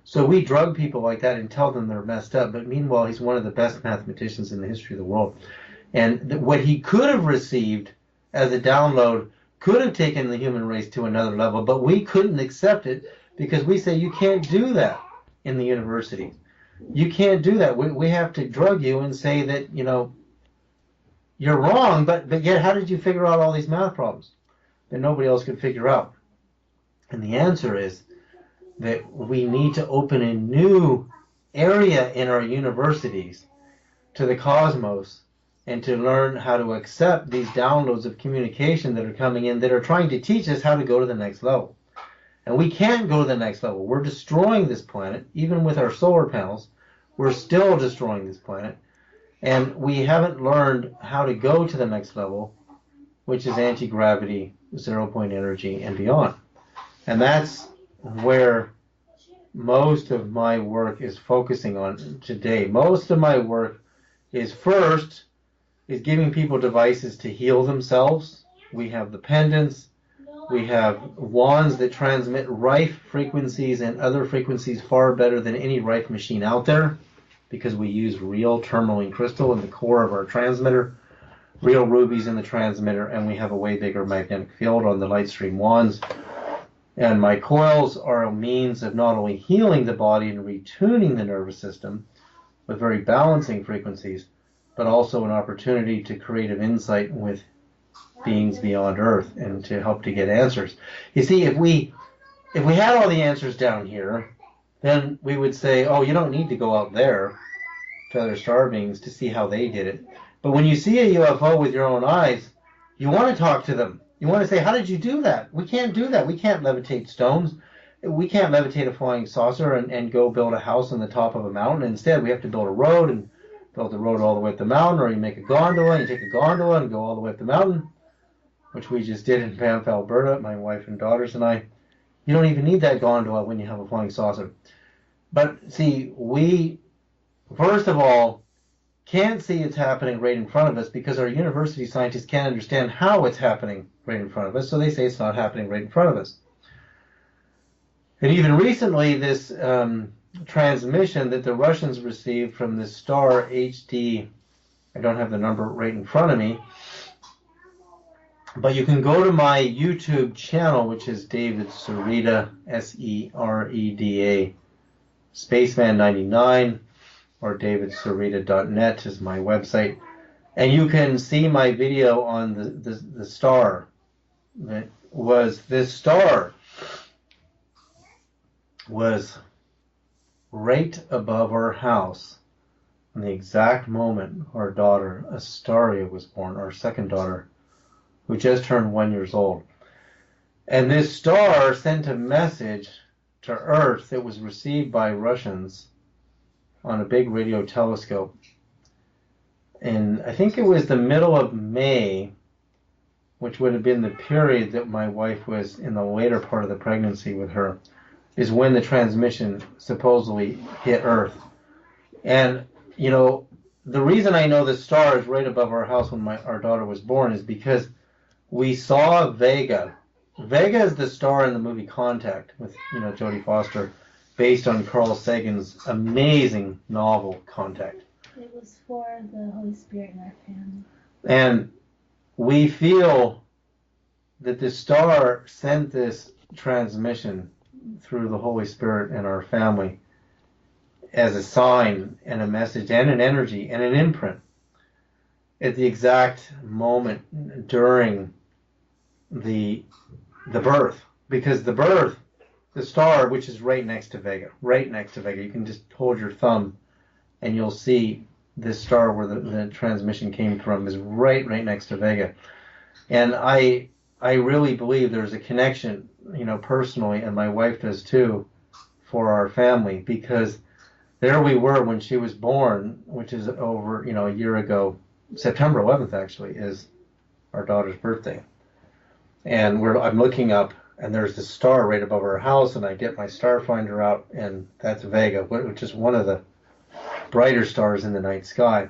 So we drug people like that and tell them they're messed up. But meanwhile, he's one of the best mathematicians in the history of the world. And what he could have received as a download could have taken the human race to another level, but we couldn't accept it because we say you can't do that in the universities. You can't do that. We have to drug you and say that, you're wrong, but yet how did you figure out all these math problems that nobody else could figure out? And the answer is that we need to open a new area in our universities to the cosmos and to learn how to accept these downloads of communication that are coming in that are trying to teach us how to go to the next level. And we can't go to the next level. We're destroying this planet. Even with our solar panels, we're still destroying this planet. And we haven't learned how to go to the next level, which is anti-gravity, zero-point energy, and beyond. And that's where most of my work is focusing on today. Most of my work is giving people devices to heal themselves. We have the pendants. We have wands that transmit Rife frequencies and other frequencies far better than any Rife machine out there because we use real tourmaline crystal in the core of our transmitter, real rubies in the transmitter, and we have a way bigger magnetic field on the Lightstream wands. And my coils are a means of not only healing the body and retuning the nervous system with very balancing frequencies, but also an opportunity to creative insight with beings beyond Earth and to help to get answers. You see, if we had all the answers down here, then we would say, oh, you don't need to go out there. feather star beings to see how they did it. But when you see a UFO with your own eyes, you want to talk to them. You want to say, how did you do that? We can't do that. We can't levitate stones. We can't levitate a flying saucer and go build a house on the top of a mountain. Instead, we have to build a road and build the road all the way up the mountain, or you make a gondola and you take a gondola and go all the way up the mountain, which we just did in Banff, Alberta, my wife and daughters and I. You don't even need that gondola when you have a flying saucer. But see, we, first of all, can't see it's happening right in front of us because our university scientists can't understand how it's happening right in front of us, so they say it's not happening right in front of us. And even recently, this transmission that the Russians received from the star HD, I don't have the number right in front of me, but you can go to my YouTube channel, which is David Sereda, Sereda, Spaceman99, or davidsereda.net is my website, and you can see my video on the star. That was, this star was right above our house in the exact moment our daughter Astaria was born, our second daughter, who just turned 1 year old. And this star sent a message to Earth that was received by Russians on a big radio telescope. And I think it was the middle of May, which would have been the period that my wife was in the later part of the pregnancy with her, is when the transmission supposedly hit Earth. And, you know, the reason I know the star is right above our house when our daughter was born is because we saw Vega. Vega is the star in the movie Contact with, you know, Jodie Foster, based on Carl Sagan's amazing novel Contact. It was for the Holy Spirit in our family. And we feel that the star sent this transmission through the Holy Spirit and our family as a sign and a message and an energy and an imprint at the exact moment during the birth. Because the birth, the star, which is right next to Vega, you can just hold your thumb and you'll see this star where the transmission came from is right next to Vega. And I really believe there's a connection, you know, personally, and my wife does too, for our family, because there we were when she was born, which is over, you know, a year ago. September 11th actually is our daughter's birthday. And I'm looking up, and there's this star right above our house, and I get my star finder out, and that's Vega, which is one of the brighter stars in the night sky.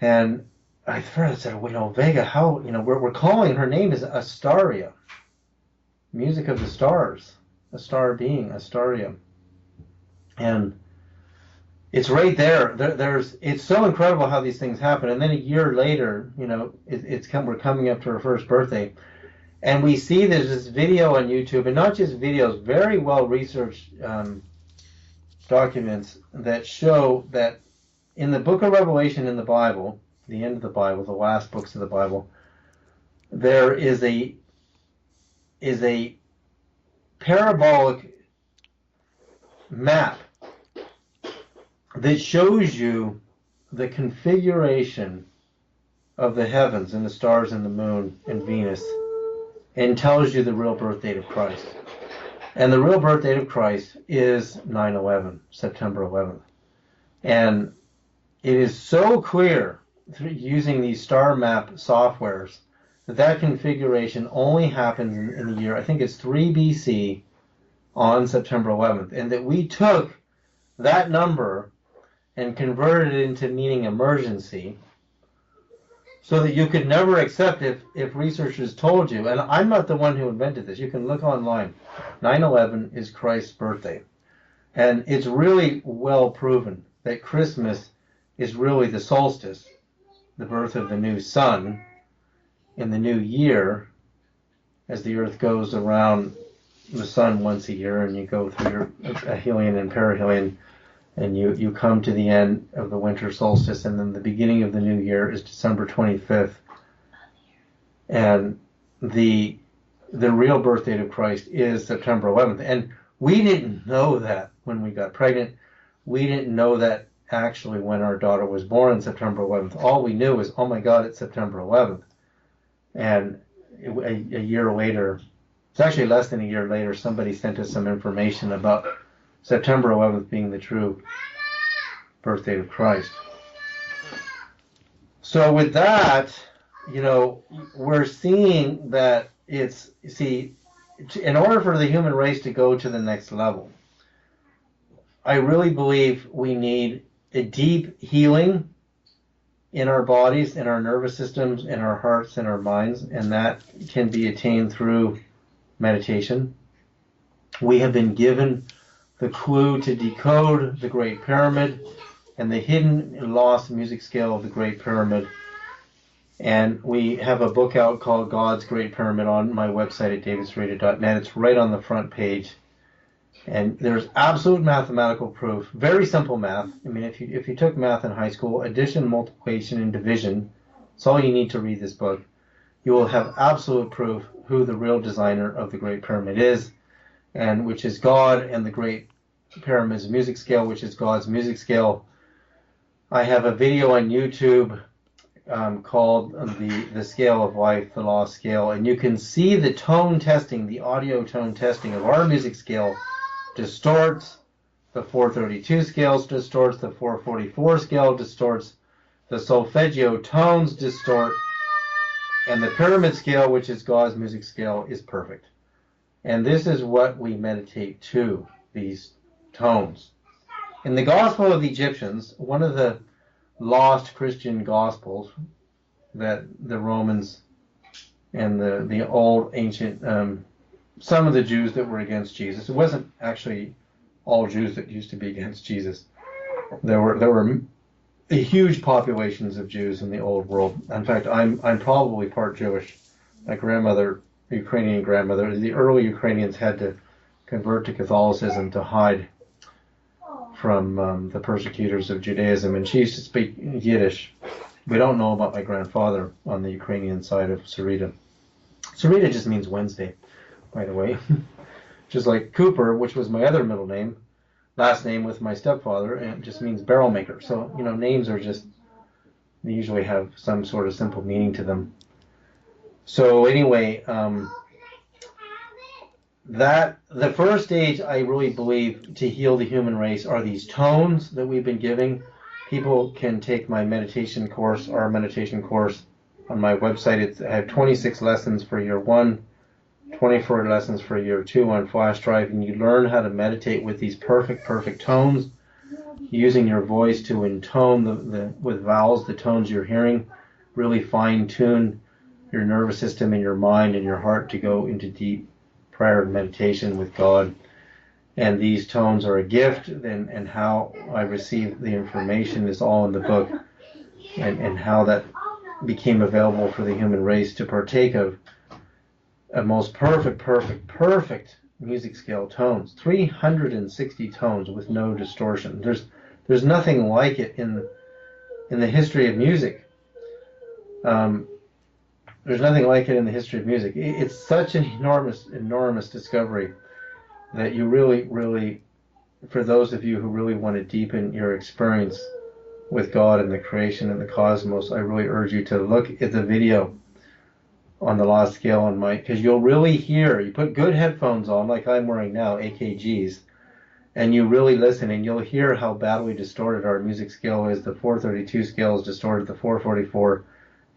And I first said, well, you know, Vega, how, you know, we're calling her name is Astaria, music of the stars, a star being, Astaria. And it's right there. It's so incredible how these things happen. And then a year later, you know, we're coming up to her first birthday, and we see there's this video on YouTube, and not just videos, very well researched documents that show that in the book of Revelation in the Bible, the end of the Bible, the last books of the Bible, there is a parabolic map that shows you the configuration of the heavens and the stars and the moon and Venus, and tells you the real birth date of Christ. And the real birth date of Christ is 9/11, September 11th. And it is so clear through using these star map softwares that configuration only happens in the year, I think it's 3 BC on September 11th, and that we took that number and converted it into meaning emergency, so that you could never accept if researchers told you, and I'm not the one who invented this, you can look online, 9/11 is Christ's birthday. And it's really well proven that Christmas is really the solstice, the birth of the new sun in the new year, as the earth goes around the sun once a year, and you go through your aphelion and perihelion, and you come to the end of the winter solstice, and then the beginning of the new year is December 25th. And the real birth date of Christ is September 11th. And we didn't know that when we got pregnant. We didn't know that actually when our daughter was born, September 11th. All we knew was, oh my God, it's September 11th. And a year later, it's actually less than a year later, somebody sent us some information about September 11th being the true birthday of Christ. So with that, we're seeing that in order for the human race to go to the next level, I really believe we need a deep healing in our bodies, in our nervous systems, in our hearts, in our minds, and that can be attained through meditation. We have been given the clue to decode the Great Pyramid and the hidden and lost music scale of the Great Pyramid. And we have a book out called God's Great Pyramid on my website at davidsereda.net. It's right on the front page. And there's absolute mathematical proof, very simple math. I mean, if you took math in high school, addition, multiplication, and division, it's all you need to read this book. You will have absolute proof who the real designer of the Great Pyramid is, and which is God, and the Great Pyramid's music scale, which is God's music scale. I have a video on YouTube called the Scale of Life, the Lost Scale, and you can see the tone testing, the audio tone testing of our music scale distorts, the 432 scale distorts, the 444 scale distorts, the solfeggio tones distort, and the pyramid scale, which is God's music scale, is perfect. And this is what we meditate to, these tones. In the Gospel of the Egyptians, one of the lost Christian Gospels that the Romans and the old ancient, some of the Jews that were against Jesus, it wasn't actually all Jews that used to be against Jesus. There were huge populations of Jews in the old world. In fact, I'm probably part Jewish. My grandmother, Ukrainian grandmother, the early Ukrainians had to convert to Catholicism to hide from the persecutors of Judaism, and she used to speak Yiddish. We don't know about my grandfather on the Ukrainian side of Sereda. Sereda just means Wednesday, by the way. Just like Cooper, which was my other middle name, last name with my stepfather, and it just means barrel maker. So, names are just, they usually have some sort of simple meaning to them. So anyway, the first stage, I really believe, to heal the human race are these tones that we've been giving. People can take my meditation course, our meditation course, on my website. I have 26 lessons for year 1, 24 lessons for year 2 on flash drive, and you learn how to meditate with these perfect tones, using your voice to intone with vowels the tones you're hearing, really fine-tune your nervous system and your mind and your heart to go into deep prayer and meditation with God. And these tones are a gift, and how I received the information is all in the book, and how that became available for the human race to partake of a most perfect music scale tones, 360 tones with no distortion. There's nothing like it in the history of music. There's nothing like it in the history of music. It's such an enormous discovery that you really, for those of you who really want to deepen your experience with God and the creation and the cosmos, I really urge you to look at the video on the Lost Scale on because you'll really hear, you put good headphones on like I'm wearing now, AKGs, and you really listen, and you'll hear how badly distorted our music scale is. The 432 scale is distorted, the 444,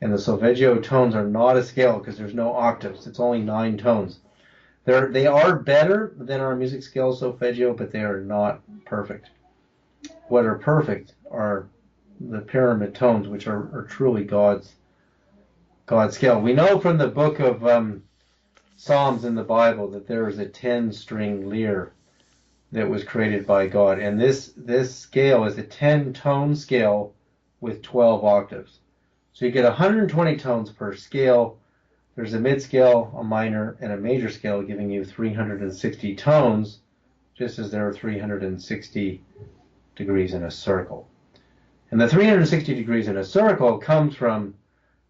and the solfeggio tones are not a scale because there's no octaves. It's only 9 tones. They are better than our music scale solfeggio, but they are not perfect. What are perfect are the pyramid tones, which are truly God's scale. We know from the book of Psalms in the Bible that there is a 10-string lyre that was created by God, and this scale is a 10-tone scale with 12 octaves. So you get 120 tones per scale. There's a mid-scale, a minor, and a major scale, giving you 360 tones, just as there are 360 degrees in a circle. And the 360 degrees in a circle comes from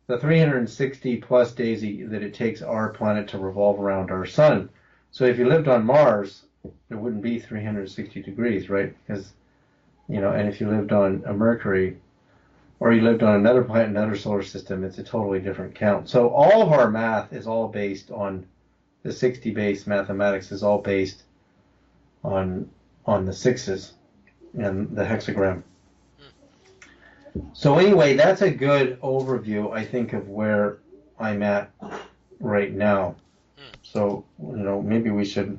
the 360 plus days that it takes our planet to revolve around our sun. So if you lived on Mars, there wouldn't be 360 degrees, right? Because and if you lived on a Mercury or you lived on another planet, another solar system, it's a totally different count. So all of our math is all based on the 60 base mathematics is all based on the sixes and the hexagram. So anyway, that's a good overview, I think, of where I'm at right now. So, maybe we should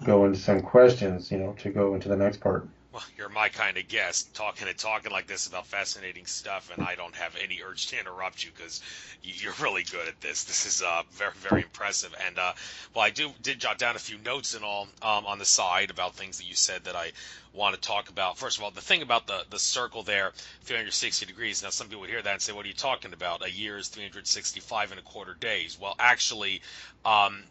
go into some questions, to go into the next part. Well, you're my kind of guest, talking like this about fascinating stuff, and I don't have any urge to interrupt you because you're really good at this. This is very, very impressive. And well, I did jot down a few notes and all on the side about things that you said that I want to talk about. First of all, the thing about the circle there, 360 degrees. Now, some people would hear that and say, "What are you talking about? A year is 365 and a quarter days." Well, actually, I'm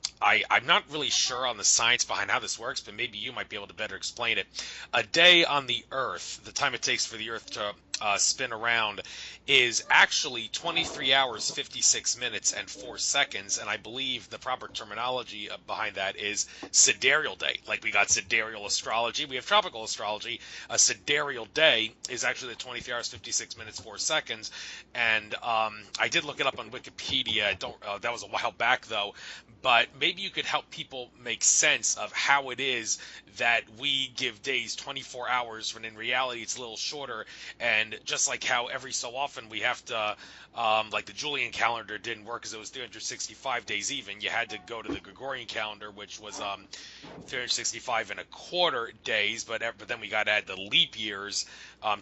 not really sure on the science behind how this works, but maybe you might be able to better explain it. A day on the Earth, the time it takes for the Earth to spin around, is actually 23 hours, 56 minutes, and 4 seconds. And I believe the proper terminology behind that is sidereal day. Like we got sidereal astrology, we have tropical astrology. A sidereal day is actually the 23 hours, 56 minutes, 4 seconds. And I did look it up on Wikipedia. That was a while back, though. But maybe you could help people make sense of how it is that we give days 24 hours when in reality it's a little shorter. And just like how every so often we have to, like the Julian calendar didn't work because it was 365 days even. You had to go to the Gregorian calendar, which was 365 and a quarter days. But then we got to add the leap years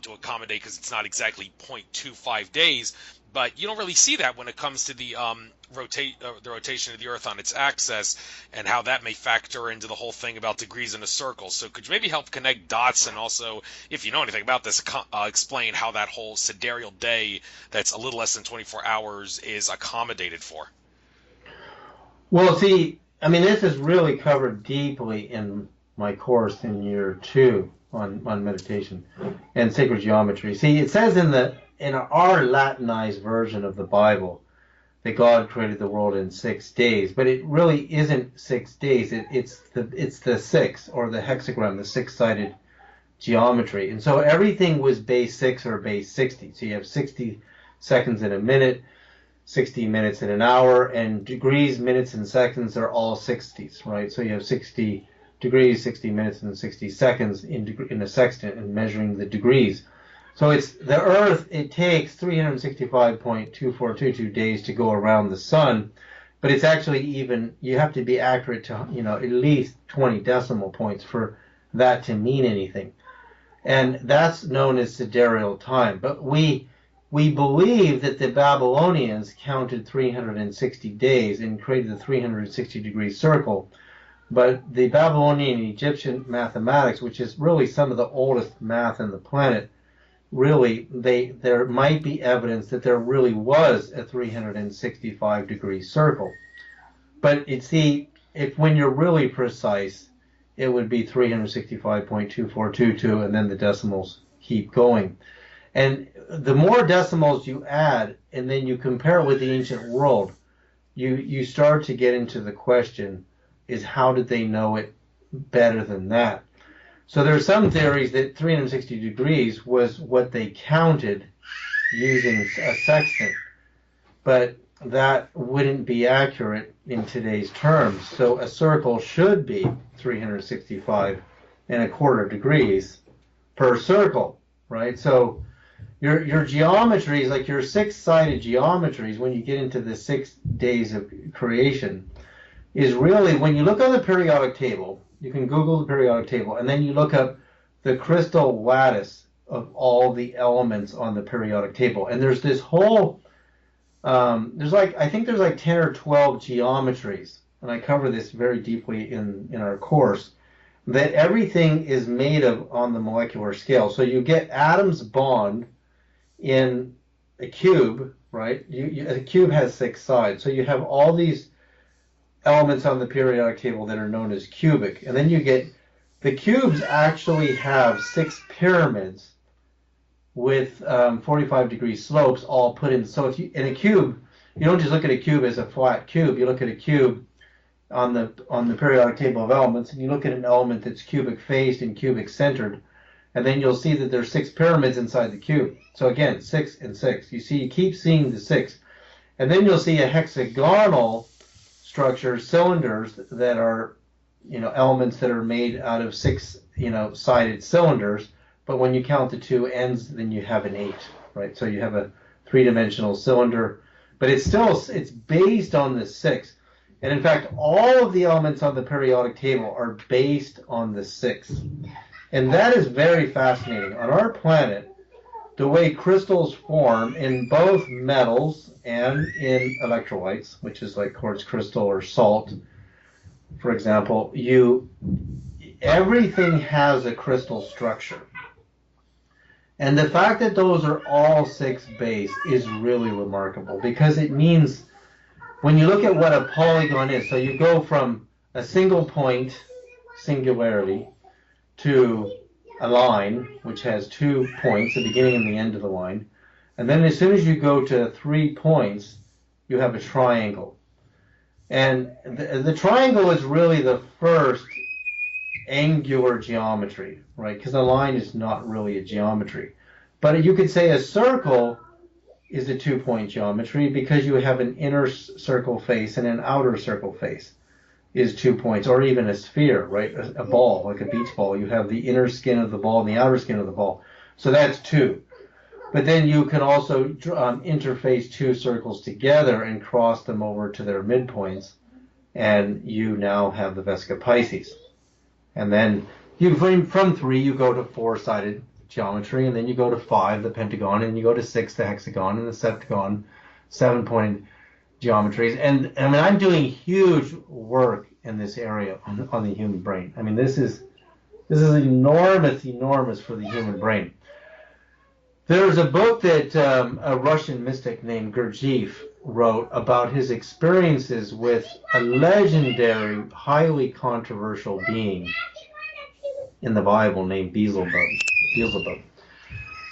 to accommodate because it's not exactly 0.25 days. But you don't really see that when it comes to the rotation of the Earth on its axis and how that may factor into the whole thing about degrees in a circle. So could you maybe help connect dots and also, if you know anything about this, explain how that whole sidereal day that's a little less than 24 hours is accommodated for? Well, see, I mean, this is really covered deeply in my course in year 2 on meditation and sacred geometry. See, it says in our Latinized version of the Bible that God created the world in 6 days, but it really isn't 6 days. It's the six, or the hexagram, the six-sided geometry. And so everything was base 6 or base 60. So you have 60 seconds in a minute, 60 minutes in an hour, and degrees, minutes, and seconds are all 60s, right? So you have 60 degrees, 60 minutes, and 60 seconds in a sextant and measuring the degrees. So it's the Earth, it takes 365.2422 days to go around the sun, but it's actually you have to be accurate to, at least 20 decimal points for that to mean anything. And that's known as sidereal time. But we believe that the Babylonians counted 360 days and created the 360-degree circle. But the Babylonian and Egyptian mathematics, which is really some of the oldest math on the planet, really, there might be evidence that there really was a 365-degree circle. But if when you're really precise, it would be 365.2422, and then the decimals keep going. And the more decimals you add, and then you compare it with the ancient world, you start to get into the question, is how did they know it better than that? So there are some theories that 360 degrees was what they counted using a sextant, but that wouldn't be accurate in today's terms. So a circle should be 365 and a quarter degrees per circle, right? So your geometries, like your six-sided geometries, when you get into the 6 days of creation, is really, when you look on the periodic table, you can Google the periodic table, and then you look up the crystal lattice of all the elements on the periodic table. And there's this whole, I think there's like 10 or 12 geometries, and I cover this very deeply in our course, that everything is made of on the molecular scale. So you get atoms bond in a cube, right? A cube has 6 sides. So you have all these elements on the periodic table that are known as cubic. And then you get, the cubes actually have 6 pyramids with 45-degree slopes all put in. So if you, in a cube, you don't just look at a cube as a flat cube. You look at a cube on the periodic table of elements, and you look at an element that's cubic faced and cubic centered, And then you'll see that there's 6 pyramids inside the cube. So again, 6 and 6. You keep seeing the 6. And then you'll see a hexagonal structure, cylinders that are, elements that are made out of 6, sided cylinders. But when you count the 2 ends, then you have an 8, right? So you have a 3-dimensional cylinder, but it's based on the 6. And in fact, all of the elements on the periodic table are based on the 6. And that is very fascinating. On our planet, the way crystals form in both metals and in electrolytes, which is like quartz crystal or salt, for example, everything has a crystal structure. And the fact that those are all 6 base is really remarkable, because it means when you look at what a polygon is, so you go from a single point, singularity, to a line, which has 2 points, the beginning and the end of the line. And then as soon as you go to 3 points, you have a triangle. And the triangle is really the first angular geometry, right? Because a line is not really a geometry. But you could say a circle is a 2-point geometry, because you have an inner circle face and an outer circle face is 2 points, or even a sphere, right? A ball, like a beach ball. You have the inner skin of the ball and the outer skin of the ball. So that's 2. But then you can also interface 2 circles together and cross them over to their midpoints, and you now have the Vesica Piscis. And then from 3 you go to 4-sided geometry, and then you go to 5, the pentagon, and you go to 6, the hexagon, and the septagon, 7-pointed geometries. And I mean, I'm doing huge work in this area on the human brain. I mean, this is enormous for the human brain. There's a book that a Russian mystic named Gurdjieff wrote about his experiences with a legendary, highly controversial being in the Bible named Beelzebub.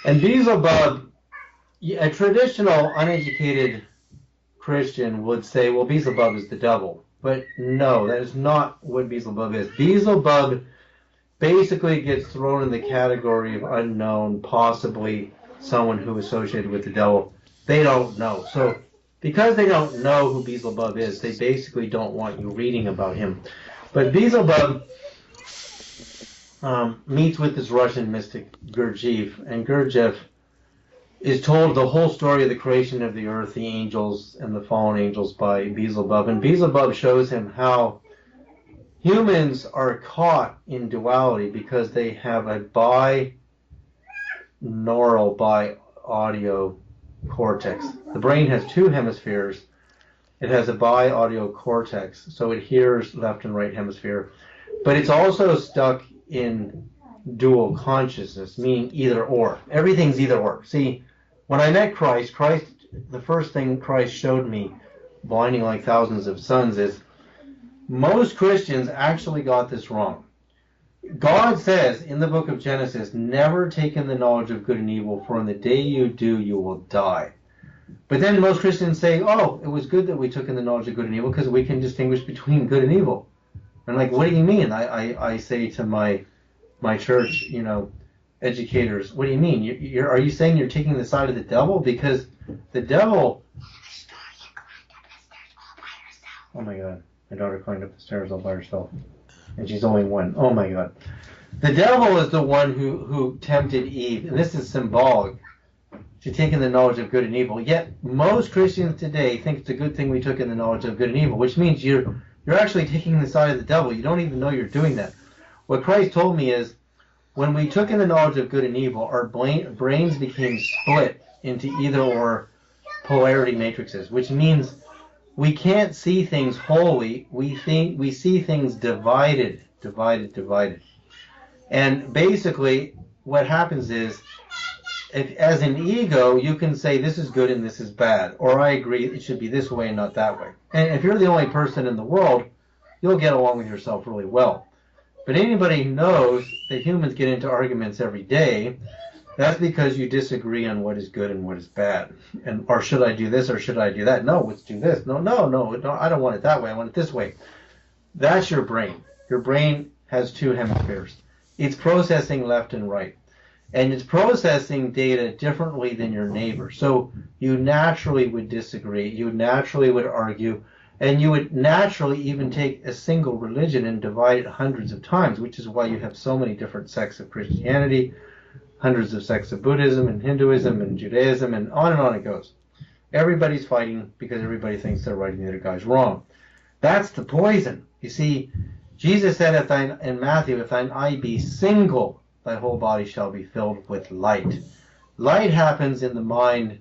And Beelzebub, a traditional, uneducated Christian would say, well, Beelzebub is the devil. But no, that is not what Beelzebub is. Beelzebub basically gets thrown in the category of unknown, possibly someone who is associated with the devil. They don't know. So because they don't know who Beelzebub is, they basically don't want you reading about him. But Beelzebub meets with this Russian mystic Gurdjieff, and Gurdjieff is told the whole story of the creation of the earth, the angels, and the fallen angels by Beelzebub. And Beelzebub shows him how humans are caught in duality because they have a bi-audio cortex. The brain has 2 hemispheres. It has a bi-audio cortex, so it hears left and right hemisphere. But it's also stuck in dual consciousness, meaning either or. Everything's either or. See, when I met Christ, the first thing Christ showed me, blinding like thousands of suns, is most Christians actually got this wrong. God says in the book of Genesis, never take in the knowledge of good and evil, for in the day you do, you will die. But then most Christians say, oh, it was good that we took in the knowledge of good and evil because we can distinguish between good and evil. And like, what do you mean? I say to my church, educators, what do you mean? Are you saying you're taking the side of the devil? Because the devil... Oh my God, my daughter climbed up the stairs all by herself. And she's only 1. Oh my God. The devil is the one who tempted Eve. And this is symbolic to taking the knowledge of good and evil. Yet most Christians today think it's a good thing we took in the knowledge of good and evil, which means you're actually taking the side of the devil. You don't even know you're doing that. What Christ told me is, when we took in the knowledge of good and evil, our brains became split into either or polarity matrices, which means we can't see things wholly. We see things divided. And basically, what happens is, as an ego, you can say this is good and this is bad, or I agree it should be this way and not that way. And if you're the only person in the world, you'll get along with yourself really well. But anybody who knows that humans get into arguments every day, that's because you disagree on what is good and what is bad. Or should I do this or should I do that? No, let's do this. No, I don't want it that way. I want it this way. That's your brain. Your brain has 2 hemispheres. It's processing left and right. and it's processing data differently than your neighbor. So you naturally would disagree, you naturally would argue, and you would naturally even take a single religion and divide it hundreds of times, which is why you have so many different sects of Christianity, hundreds of sects of Buddhism and Hinduism and Judaism, and on it goes. Everybody's fighting because everybody thinks they're right and the other guy's wrong. That's the poison. You see, Jesus said in Matthew, if thine eye be single, thy whole body shall be filled with light. Light happens in the mind.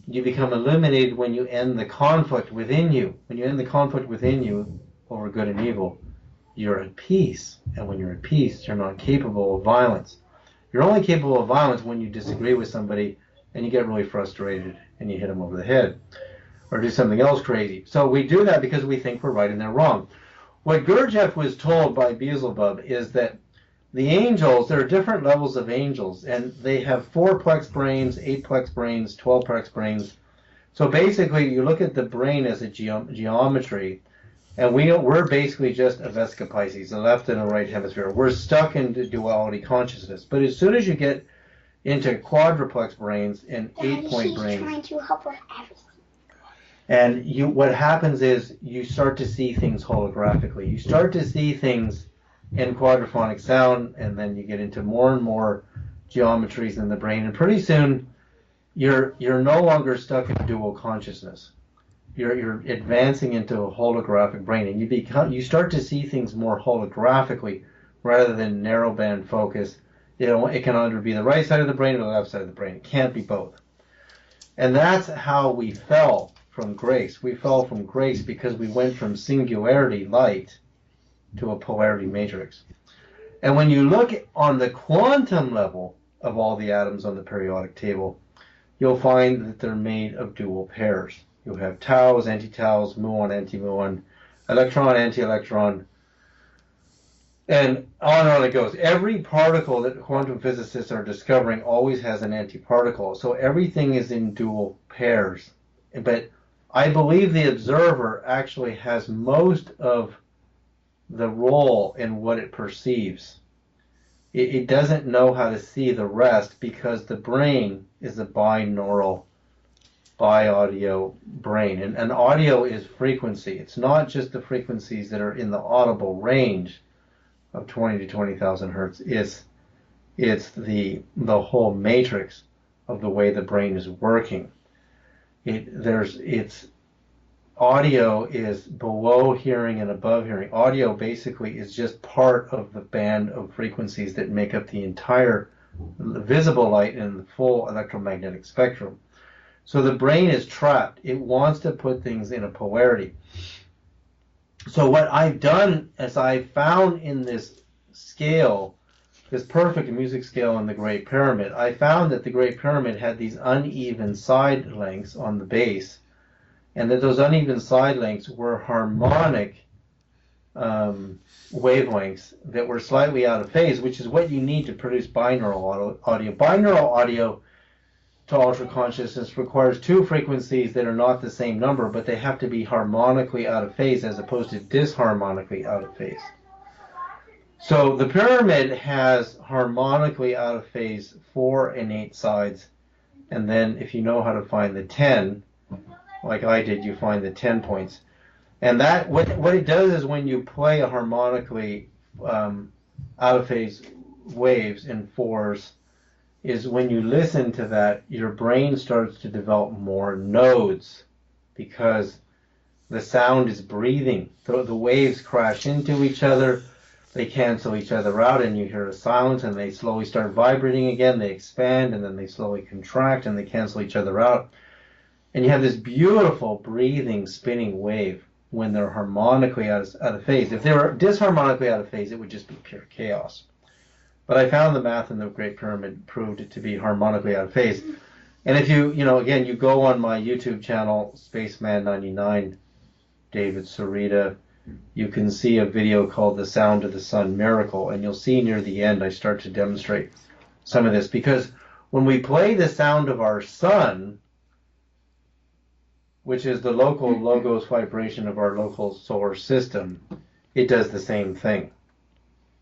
You become illuminated when you end the conflict within you. When you end the conflict within you over good and evil, you're at peace. And when you're at peace, you're not capable of violence. You're only capable of violence when you disagree with somebody and you get really frustrated and you hit them over the head or do something else crazy. So we do that because we think we're right and they're wrong. What Gurdjieff was told by Beelzebub is that the angels, there are different levels of angels, and they have 4-plex brains, 8-plex brains, 12-plex brains. So basically, you look at the brain as a geometry, and we're basically just a Vesica Pisces, a left and a right hemisphere. We're stuck in duality consciousness. But as soon as you get into quadruplex brains and 8-point brains, trying to help with everything. And what happens is you start to see things holographically. You start to see things in quadraphonic sound, and then you get into more and more geometries in the brain, and pretty soon you're no longer stuck in dual consciousness. You're advancing into a holographic brain, and you start to see things more holographically rather than narrowband focus. It can either be the right side of the brain or the left side of the brain. It can't be both. And that's how we fell from grace. We fell from grace because we went from singularity, light, to a polarity matrix. And when you look on the quantum level of all the atoms on the periodic table, you'll find that they're made of dual pairs. You'll have taus, anti-taus, muon, anti-muon, electron, anti-electron, and on it goes. Every particle that quantum physicists are discovering always has an antiparticle. So everything is in dual pairs. But I believe the observer actually has most of the role in what it perceives. It doesn't know how to see the rest because the brain is a binaural, bi-audio brain. And audio is frequency. It's not just the frequencies that are in the audible range of 20 to 20,000 hertz. It's the whole matrix of the way the brain is working. Audio is below hearing and above hearing. Audio basically is just part of the band of frequencies that make up the entire visible light and the full electromagnetic spectrum. So the brain is trapped. It wants to put things in a polarity. So what I've done is I found in this scale, this perfect music scale in the Great Pyramid, I found that the Great Pyramid had these uneven side lengths on the base, and that those uneven side lengths were harmonic wavelengths that were slightly out of phase, which is what you need to produce binaural audio. Binaural audio to ultra consciousness requires two frequencies that are not the same number, but they have to be harmonically out of phase as opposed to disharmonically out of phase. So the pyramid has harmonically out of phase 4 and 8 sides, and then if you know how to find the 10, like I did, you find the 10 points. And that what it does is when you play a harmonically out of phase waves in fours, is when you listen to that, your brain starts to develop more nodes because the sound is breathing. The waves crash into each other, they cancel each other out, and you hear a silence, and they slowly start vibrating again, they expand, and then they slowly contract, and they cancel each other out. And you have this beautiful breathing, spinning wave when they're harmonically out of phase. If they were disharmonically out of phase, it would just be pure chaos. But I found the math in the Great Pyramid proved it to be harmonically out of phase. And if you go on my YouTube channel, Spaceman99, David Sereda, you can see a video called The Sound of the Sun Miracle, and you'll see near the end I start to demonstrate some of this, because when we play the sound of our sun, which is the local logos vibration of our local solar system, it does the same thing.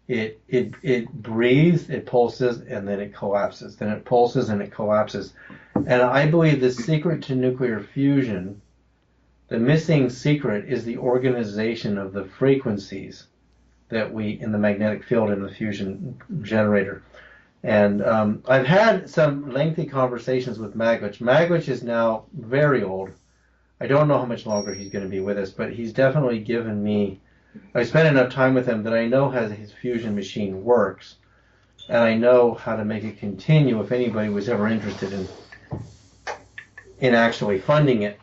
It breathes, it pulses, and then it collapses. Then it pulses and it collapses. And I believe the secret to nuclear fusion, the missing secret, is the organization of the frequencies that in the magnetic field in the fusion generator. And I've had some lengthy conversations with Magwitch. Magwitch is now very old. I don't know how much longer he's going to be with us, but he's definitely given me. I spent enough time with him that I know how his fusion machine works, and I know how to make it continue if anybody was ever interested in actually funding it.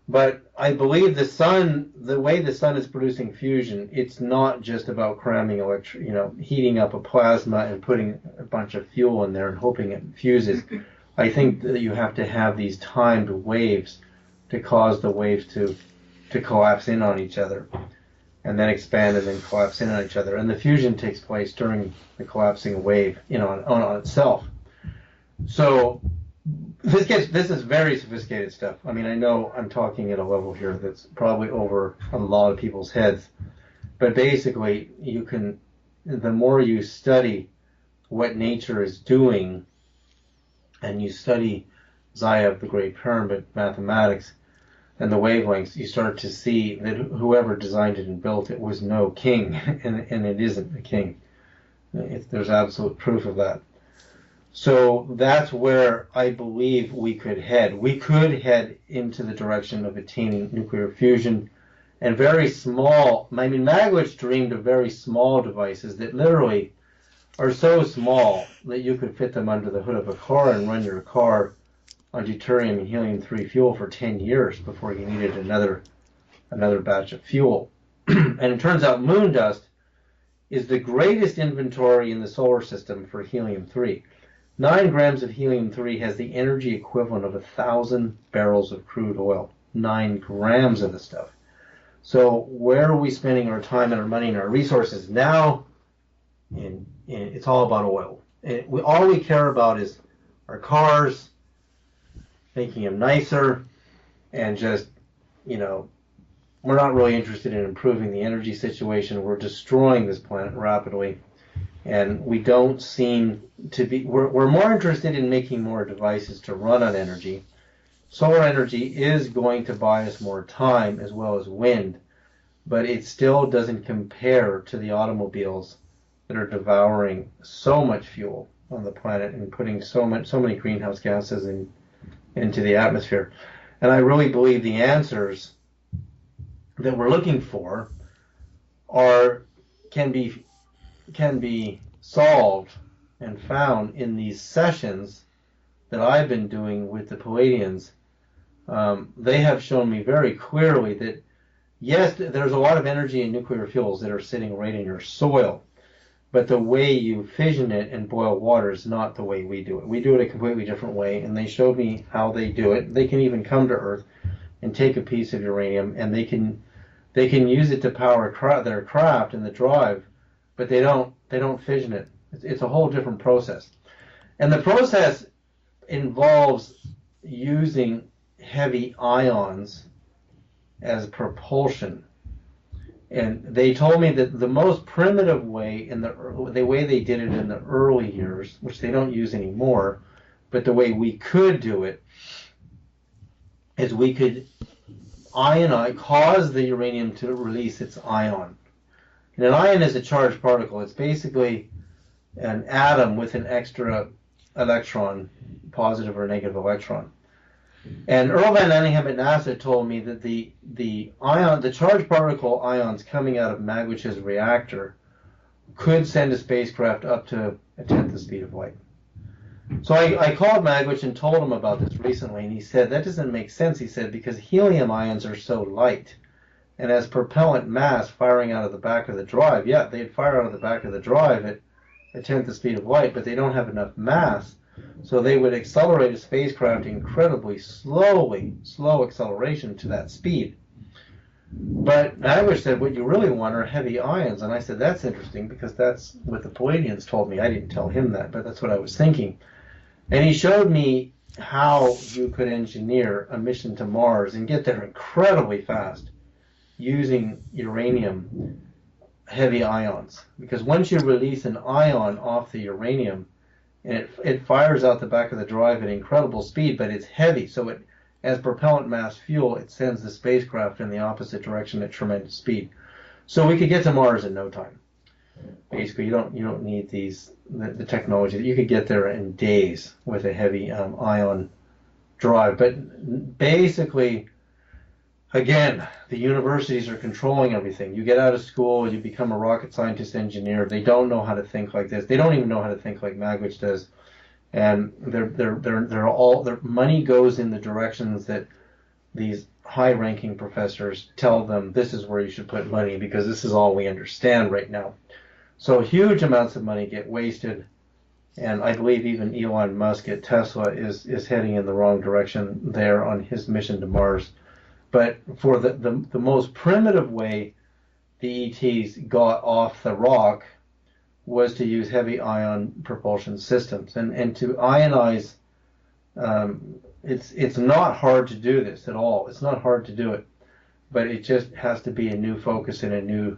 But I believe the way the sun is producing fusion, it's not just about cramming heating up a plasma and putting a bunch of fuel in there and hoping it fuses. I think that you have to have these timed waves to cause the waves to collapse in on each other, and then expand and then collapse in on each other. And the fusion takes place during the collapsing wave, on itself. So this is very sophisticated stuff. I mean, I know I'm talking at a level here that's probably over a lot of people's heads, but basically the more you study what nature is doing, and you study Zayev, the Great Pyramid, mathematics, and the wavelengths, you start to see that whoever designed it and built it was no king, and it isn't a king. There's absolute proof of that. So that's where I believe we could head. We could head into the direction of attaining nuclear fusion, and very small. I mean, Magwitch dreamed of very small devices that literally are so small that you could fit them under the hood of a car and run your car on deuterium and helium-3 fuel for 10 years before you needed another batch of fuel. And it turns out moon dust is the greatest inventory in the solar system for helium-3. 9 grams of helium-3 has the energy equivalent of 1,000 barrels of crude oil. 9 grams of the stuff. So where are we spending our time and our money and our resources now? It's all about oil. All we care about is our cars, making them nicer, and just, we're not really interested in improving the energy situation. We're destroying this planet rapidly, and we don't seem to be, we're more interested in making more devices to run on energy. Solar energy is going to buy us more time as well as wind, but it still doesn't compare to the automobiles that are devouring so much fuel on the planet and putting so many greenhouse gases into the atmosphere. And I really believe the answers that we're looking for can be solved and found in these sessions that I've been doing with the Palladians. They have shown me very clearly that yes, there's a lot of energy in nuclear fuels that are sitting right in your soil, but the way you fission it and boil water is not the way we do it. We do it a completely different way, and they showed me how they do it. They can even come to Earth and take a piece of uranium, and they can use it to power their craft and the drive, but they don't fission it. It's a whole different process. And the process involves using heavy ions as propulsion. And they told me that the most primitive way, the way they did it in the early years, which they don't use anymore, but the way we could do it, is we could cause the uranium to release its ion. And an ion is a charged particle. It's basically an atom with an extra electron, positive or negative electron. And Earl Van Anningham at NASA told me that the charged particle ions coming out of Magwitch's reactor could send a spacecraft up to a tenth the speed of light. So I called Magwitch and told him about this recently, and he said, that doesn't make sense, he said, because helium ions are so light. And as propellant mass firing out of the back of the drive, yeah, they'd fire out of the back of the drive at a tenth the speed of light, but they don't have enough mass. So they would accelerate a spacecraft incredibly slowly, slow acceleration to that speed. But Magwitch said, what you really want are heavy ions. And I said, that's interesting, because that's what the Palladians told me. I didn't tell him that, but that's what I was thinking. And he showed me how you could engineer a mission to Mars and get there incredibly fast using uranium heavy ions, because once you release an ion off the uranium, and it fires out the back of the drive at incredible speed, but it's heavy, so it, as propellant mass fuel, it sends the spacecraft in the opposite direction at tremendous speed. So we could get to Mars in no time. Basically, you don't need the technology. You could get there in days with a heavy ion drive. But basically, again, the universities are controlling everything. You get out of school, you become a rocket scientist engineer. They don't know how to think like this. They don't even know how to think like Magwitch does. And their money goes in the directions that these high-ranking professors tell them this is where you should put money because this is all we understand right now. So huge amounts of money get wasted, and I believe even Elon Musk at Tesla is heading in the wrong direction there on his mission to Mars. But for the most primitive way the ETs got off the rock was to use heavy ion propulsion systems. And to ionize, it's not hard to do this at all. It's not hard to do it, but it just has to be a new focus and a new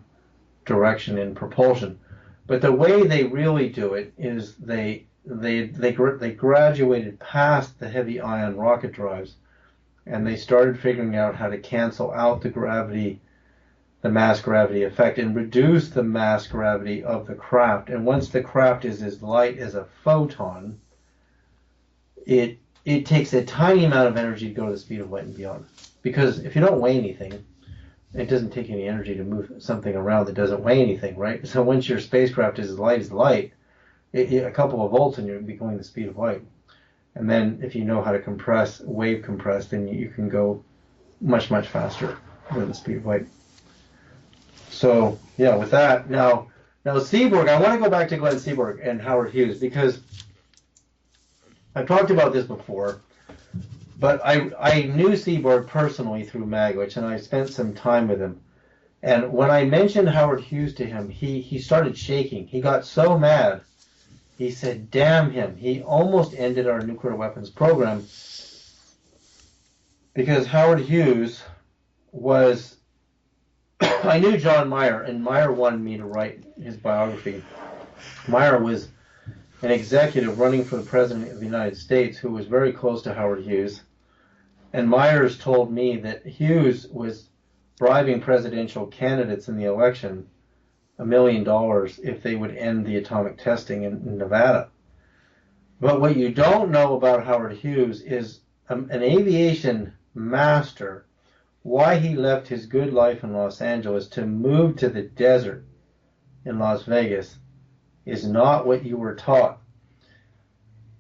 direction in propulsion. But the way they really do it is they graduated past the heavy ion rocket drives, and they started figuring out how to cancel out the mass gravity effect, and reduce the mass gravity of the craft. And once the craft is as light as a photon, it takes a tiny amount of energy to go to the speed of light and beyond. Because if you don't weigh anything, it doesn't take any energy to move something around that doesn't weigh anything, right? So once your spacecraft is as light as light, a couple of volts and you'll be going the speed of light. And then if you know how to wave compress, then you can go much, much faster than the speed of light. So yeah, with that, now Seaborg, I want to go back to Glenn Seaborg and Howard Hughes, because I've talked about this before, but I knew Seaborg personally through Magwitch, and I spent some time with him. And when I mentioned Howard Hughes to him, he started shaking. He got so mad. He said, damn him. He almost ended our nuclear weapons program, because Howard Hughes was... I knew John Meyer, and Meyer wanted me to write his biography. Meyer was an executive running for the President of the United States who was very close to Howard Hughes. And Myers told me that Hughes was bribing presidential candidates in the election $1 million if they would end the atomic testing in Nevada. But what you don't know about Howard Hughes is an aviation master. Why he left his good life in Los Angeles to move to the desert in Las Vegas is not what you were taught.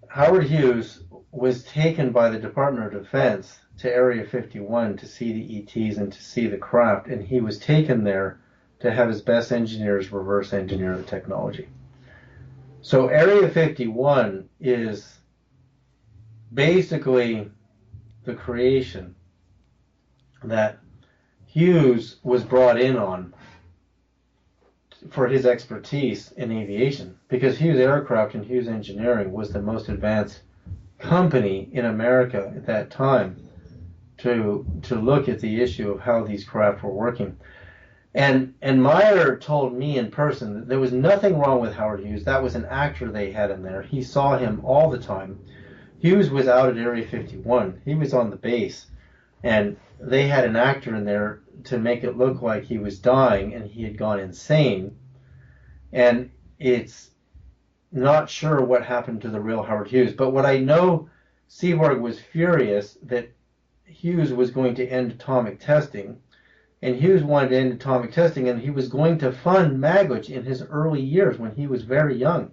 Howard Hughes was taken by the Department of Defense to Area 51 to see the ETs and to see the craft, and he was taken there to have his best engineers reverse engineer the technology. So Area 51 is basically the creation that Hughes was brought in on for his expertise in aviation, because Hughes Aircraft and Hughes Engineering was the most advanced company in America at that time to look at the issue of how these craft were working. And Meyer told me in person that there was nothing wrong with Howard Hughes. That was an actor they had in there. He saw him all the time. Hughes was out at Area 51. He was on the base, and they had an actor in there to make it look like he was dying and he had gone insane. And it's not sure what happened to the real Howard Hughes. But what I know, Seaborg was furious that Hughes was going to end atomic testing, and Hughes wanted to end atomic testing, and he was going to fund Magwitch in his early years when he was very young.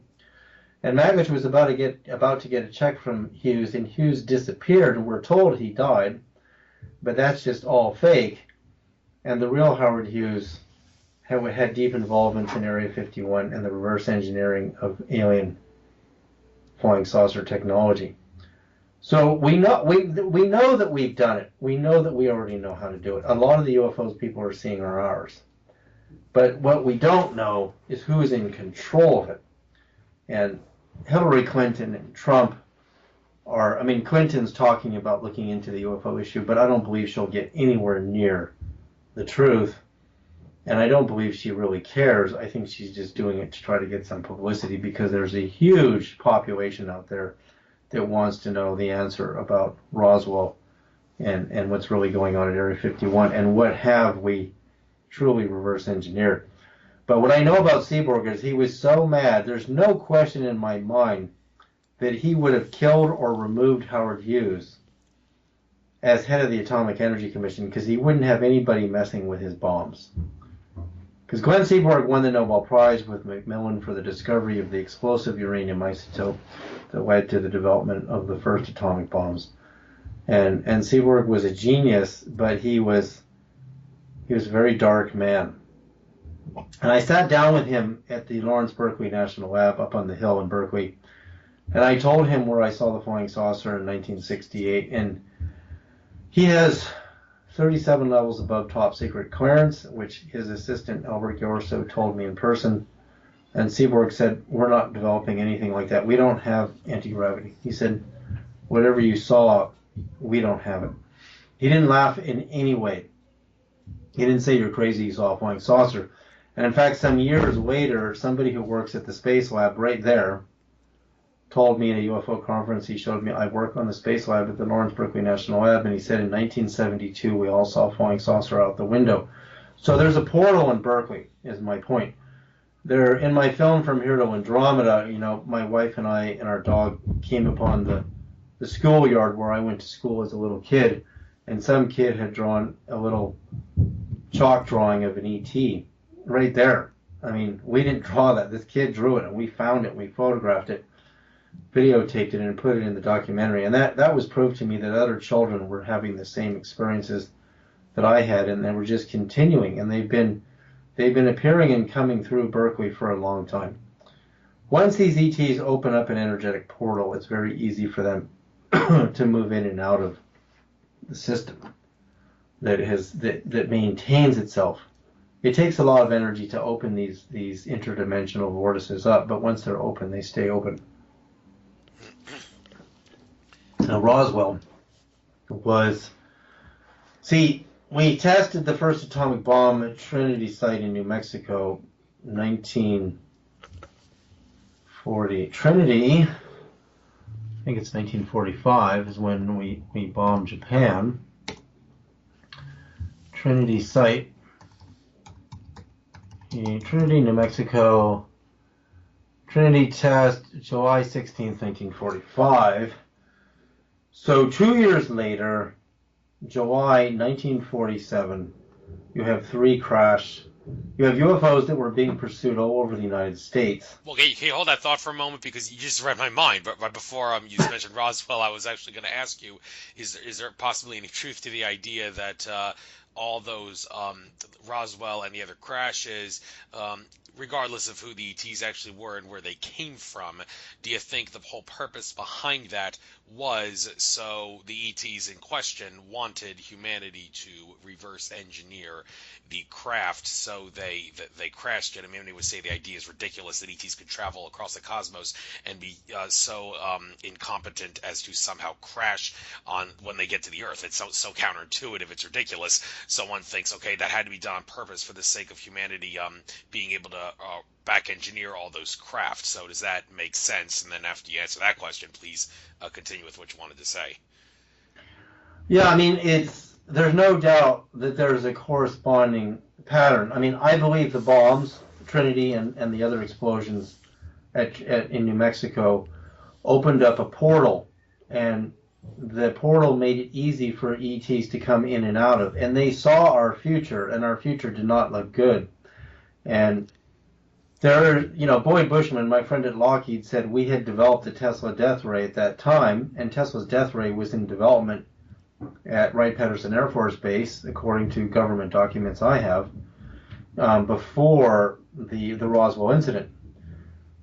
And Magwitch was about to get a check from Hughes, and Hughes disappeared, and we're told he died, but that's just all fake. And the real Howard Hughes had deep involvement in Area 51 and the reverse engineering of alien flying saucer technology. So we know that we've done it. We know that we already know how to do it. A lot of the UFOs people are seeing are ours. But what we don't know is who's in control of it. And Hillary Clinton and Trump are, Clinton's talking about looking into the UFO issue, but I don't believe she'll get anywhere near the truth. And I don't believe she really cares. I think she's just doing it to try to get some publicity because there's a huge population out there that wants to know the answer about Roswell and what's really going on at Area 51 and what have we truly reverse engineered. But what I know about Seaborg is he was so mad, there's no question in my mind that he would have killed or removed Howard Hughes as head of the Atomic Energy Commission because he wouldn't have anybody messing with his bombs. Because Glenn Seaborg won the Nobel Prize with Macmillan for the discovery of the explosive uranium isotope that led to the development of the first atomic bombs. And Seaborg was a genius, but he was a very dark man. And I sat down with him at the Lawrence Berkeley National Lab up on the hill in Berkeley, and I told him where I saw the flying saucer in 1968, and he has 37 levels above top secret clearance, which his assistant Albert Giorso told me in person. And Seaborg said, we're not developing anything like that. We don't have anti-gravity. He said, whatever you saw, we don't have it. He didn't laugh in any way. He didn't say you're crazy, you saw a flying saucer. And in fact, some years later, somebody who works at the Space Lab right there told me at a UFO conference, he showed me, I work on the Space Lab at the Lawrence Berkeley National Lab, and he said in 1972 we all saw a flying saucer out the window. So there's a portal in Berkeley, is my point. There, in my film From Here to Andromeda, you know, my wife and I and our dog came upon the schoolyard where I went to school as a little kid, and some kid had drawn a little chalk drawing of an ET right there. I mean, we didn't draw that. This kid drew it, and we found it, and we photographed it, videotaped it, and put it in the documentary. And that was proof to me that other children were having the same experiences that I had, and they were just continuing. And they've been appearing and coming through Berkeley for a long time. Once these ETs open up an energetic portal, it's very easy for them to move in and out of the system that maintains itself. It takes a lot of energy to open these interdimensional vortices up, but once they're open, they stay open. Now, Roswell was... See, we tested the first atomic bomb at Trinity site in New Mexico, 1940. Trinity, I think it's 1945, is when we bombed Japan. Trinity site, Trinity, New Mexico. Trinity test, July 16th, 1945. So 2 years later, July 1947, you have three crash. You have UFOs that were being pursued all over the United States. Well, can you hold that thought for a moment, because you just read my mind. But right before you mentioned Roswell, I was actually going to ask you: is there possibly any truth to the idea that all those Roswell and the other crashes, regardless of who the ETs actually were and where they came from, do you think the whole purpose behind that was so the ETs in question wanted humanity to reverse engineer the craft so they crashed it? I mean, they would say the idea is ridiculous that ETs could travel across the cosmos and be so incompetent as to somehow crash on when they get to the Earth. It's so counterintuitive. It's ridiculous. Someone thinks, okay, that had to be done on purpose for the sake of humanity being able to back engineer all those crafts. So does that make sense? And then after you answer that question, please continue with what you wanted to say. Yeah, I mean, there's no doubt that there's a corresponding pattern. I mean, I believe the bombs, Trinity and the other explosions in New Mexico, opened up a portal, and the portal made it easy for ETs to come in and out of. And they saw our future, and our future did not look good. And Boyd Bushman, my friend at Lockheed, said we had developed the Tesla death ray at that time, and Tesla's death ray was in development at Wright-Patterson Air Force Base, according to government documents I have, before the Roswell incident.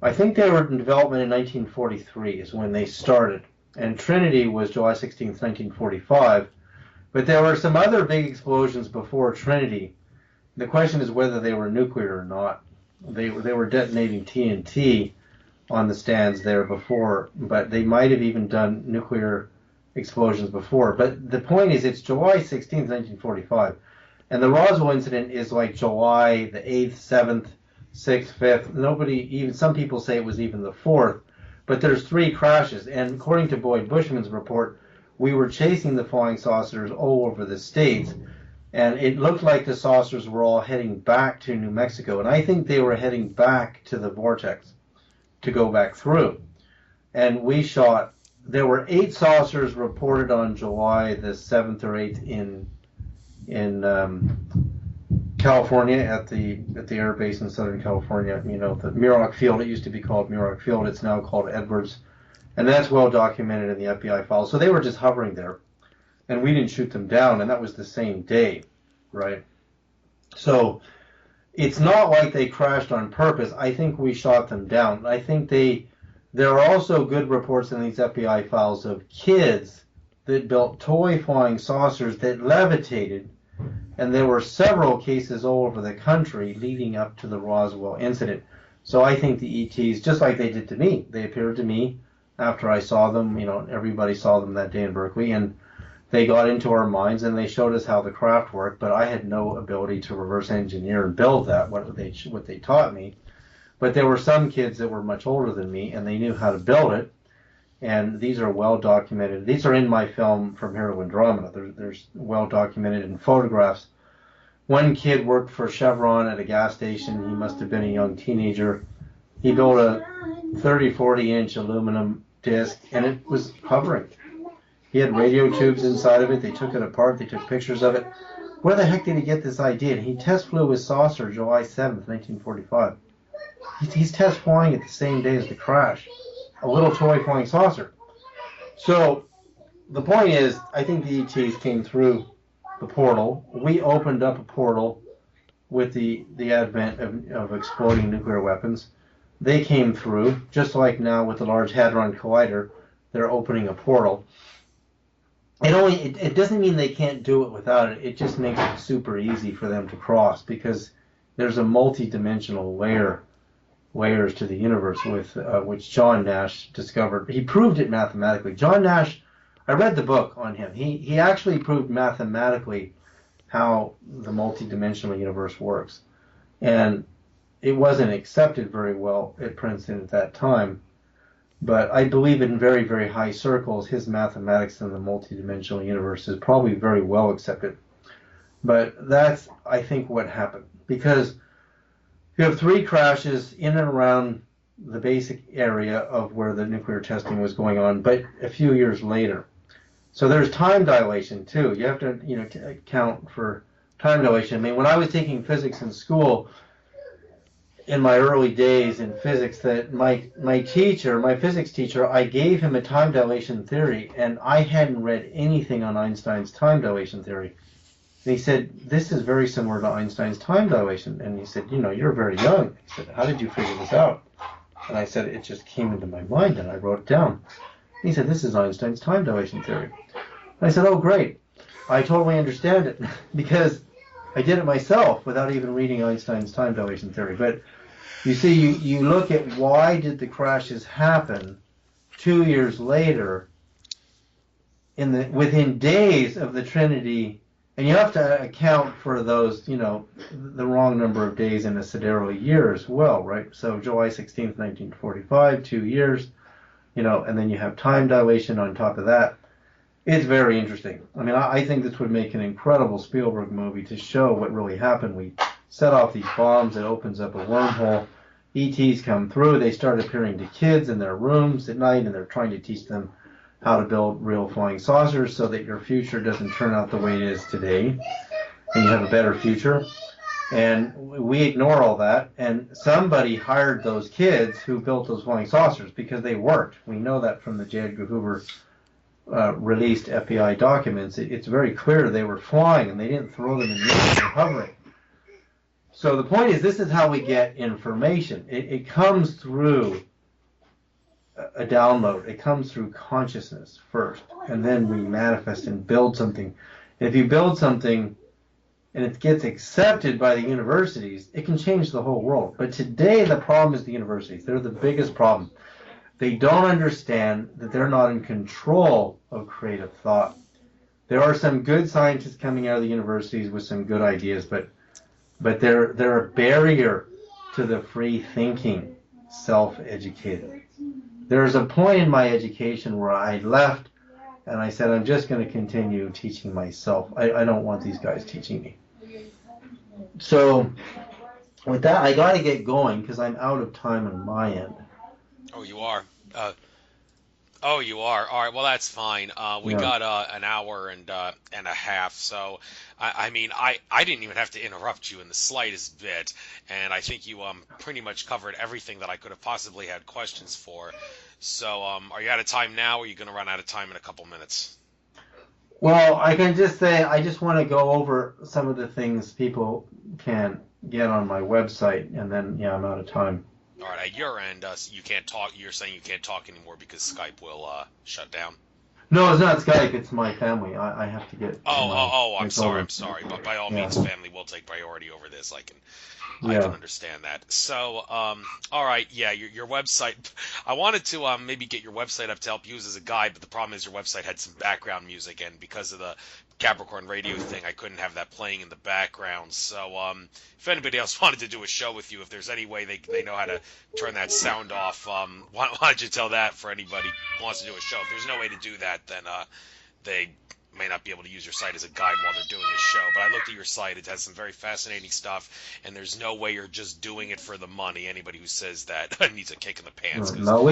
I think they were in development in 1943 is when they started, and Trinity was July 16th, 1945. But there were some other big explosions before Trinity. The question is whether they were nuclear or not. They were detonating TNT on the stands there before, but they might have even done nuclear explosions before. But the point is, it's July 16th, 1945, And the Roswell incident is like July the 8th, 7th, 6th, 5th. Nobody, even some people say it was even the 4th. But there's 3 crashes. And according to Boyd Bushman's report, we were chasing the flying saucers all over the states. And it looked like the saucers were all heading back to New Mexico. And I think they were heading back to the vortex to go back through. And we shot, there were 8 saucers reported on July the 7th or 8th in California at the air base in Southern California. You know, the Muroc Field, it used to be called Muroc Field. It's now called Edwards. And that's well documented in the FBI files. So they were just hovering there. And we didn't shoot them down, and that was the same day, right? So it's not like they crashed on purpose. I think we shot them down. I think there are also good reports in these FBI files of kids that built toy flying saucers that levitated, and there were several cases all over the country leading up to the Roswell incident. So I think the ETs, just like they did to me, they appeared to me after I saw them. You know, everybody saw them that day in Berkeley, and they got into our minds and they showed us how the craft worked, but I had no ability to reverse engineer and build that, what they taught me. But there were some kids that were much older than me, and they knew how to build it. And these are well documented. These are in my film from Hero Andromeda. There's well documented in photographs. One kid worked for Chevron at a gas station. He must have been a young teenager. He built a 30, 40-inch aluminum disc, and it was hovering. He had radio tubes inside of it. They took it apart. They took pictures of it. Where the heck did he get this idea? And he test flew his saucer July 7th, 1945. He's test flying it the same day as the crash. A little toy flying saucer. So the point is, I think the ETs came through the portal. We opened up a portal with the advent of exploding nuclear weapons. They came through, just like now with the Large Hadron Collider, they're opening a portal. It doesn't mean they can't do it without it. It just makes it super easy for them to cross, because there's a multi-dimensional layers to the universe with which John Nash discovered. He proved it mathematically. John Nash, I read the book on him. He actually proved mathematically how the multi-dimensional universe works. And it wasn't accepted very well at Princeton at that time. But I believe in very, very high circles, his mathematics in the multidimensional universe is probably very well accepted. But that's, I think, what happened. Because you have 3 crashes in and around the basic area of where the nuclear testing was going on, but a few years later. So there's time dilation, too. You have to, account for time dilation. I mean, when I was taking physics in school, in my early days in physics, that my physics teacher, I gave him a time dilation theory, and I hadn't read anything on Einstein's time dilation theory. And he said, this is very similar to Einstein's time dilation. And he said, you're very young. He said, how did you figure this out? And I said, it just came into my mind, and I wrote it down. And he said, this is Einstein's time dilation theory. And I said, oh, great. I totally understand it, because I did it myself without even reading Einstein's time dilation theory. But you see, you look at why did the crashes happen 2 years later, within days of the Trinity, and you have to account for those, the wrong number of days in a sidereal year as well, right? So July 16th, 1945, 2 years, and then you have time dilation on top of that. It's very interesting. I mean, I think this would make an incredible Spielberg movie to show what really happened. We set off these bombs. It opens up a wormhole. ETs come through. They start appearing to kids in their rooms at night, and they're trying to teach them how to build real flying saucers so that your future doesn't turn out the way it is today, and you have a better future. And we ignore all that, and somebody hired those kids who built those flying saucers because they worked. We know that from the J. Edgar Hoover released FBI documents. It's very clear they were flying, and they didn't throw them in the air. They were hovering. So the point is, this is how we get information. It comes through a download. It comes through consciousness first, and then we manifest and build something. And if you build something and it gets accepted by the universities, it can change the whole world. But today the problem is the universities. They're the biggest problem. They don't understand that they're not in control of creative thought. there are some good scientists coming out of the universities with some good ideas, but they're a barrier to the free thinking, self-educated. There's a point in my education where I left and I said, I'm just going to continue teaching myself. I don't want these guys teaching me. So with that, I got to get going because I'm out of time on my end. Oh, you are. Oh, you are. All right. Well, that's fine. We Yeah. got an hour and a half. So, I mean, I didn't even have to interrupt you in the slightest bit, and I think you pretty much covered everything that I could have possibly had questions for. So, are you out of time now, or are you going to run out of time in a couple minutes? Well, I can just say I just want to go over some of the things people can get on my website, and then yeah, I'm out of time. All right. At your end, you can't talk. You're saying you can't talk anymore because Skype will shut down. No, it's not Skype. It's my family. I have to get to I'm my sorry. I'm children. sorry. But by all Yeah, means, family will take priority over this. I can yeah. understand that. So, all right, yeah, your website. I wanted to maybe get your website up to help use as a guide, but the problem is your website had some background music, and because of the Capricorn Radio thing, I couldn't have that playing in the background. So, if anybody else wanted to do a show with you, if there's any way they know how to turn that sound off, why don't you tell that for anybody who wants to do a show? If there's no way to do that, then they may not be able to use your site as a guide while they're doing a show, but I looked at your site. It has some very fascinating stuff, and there's no way you're just doing it for the money. Anybody who says that needs a kick in the pants. Because No,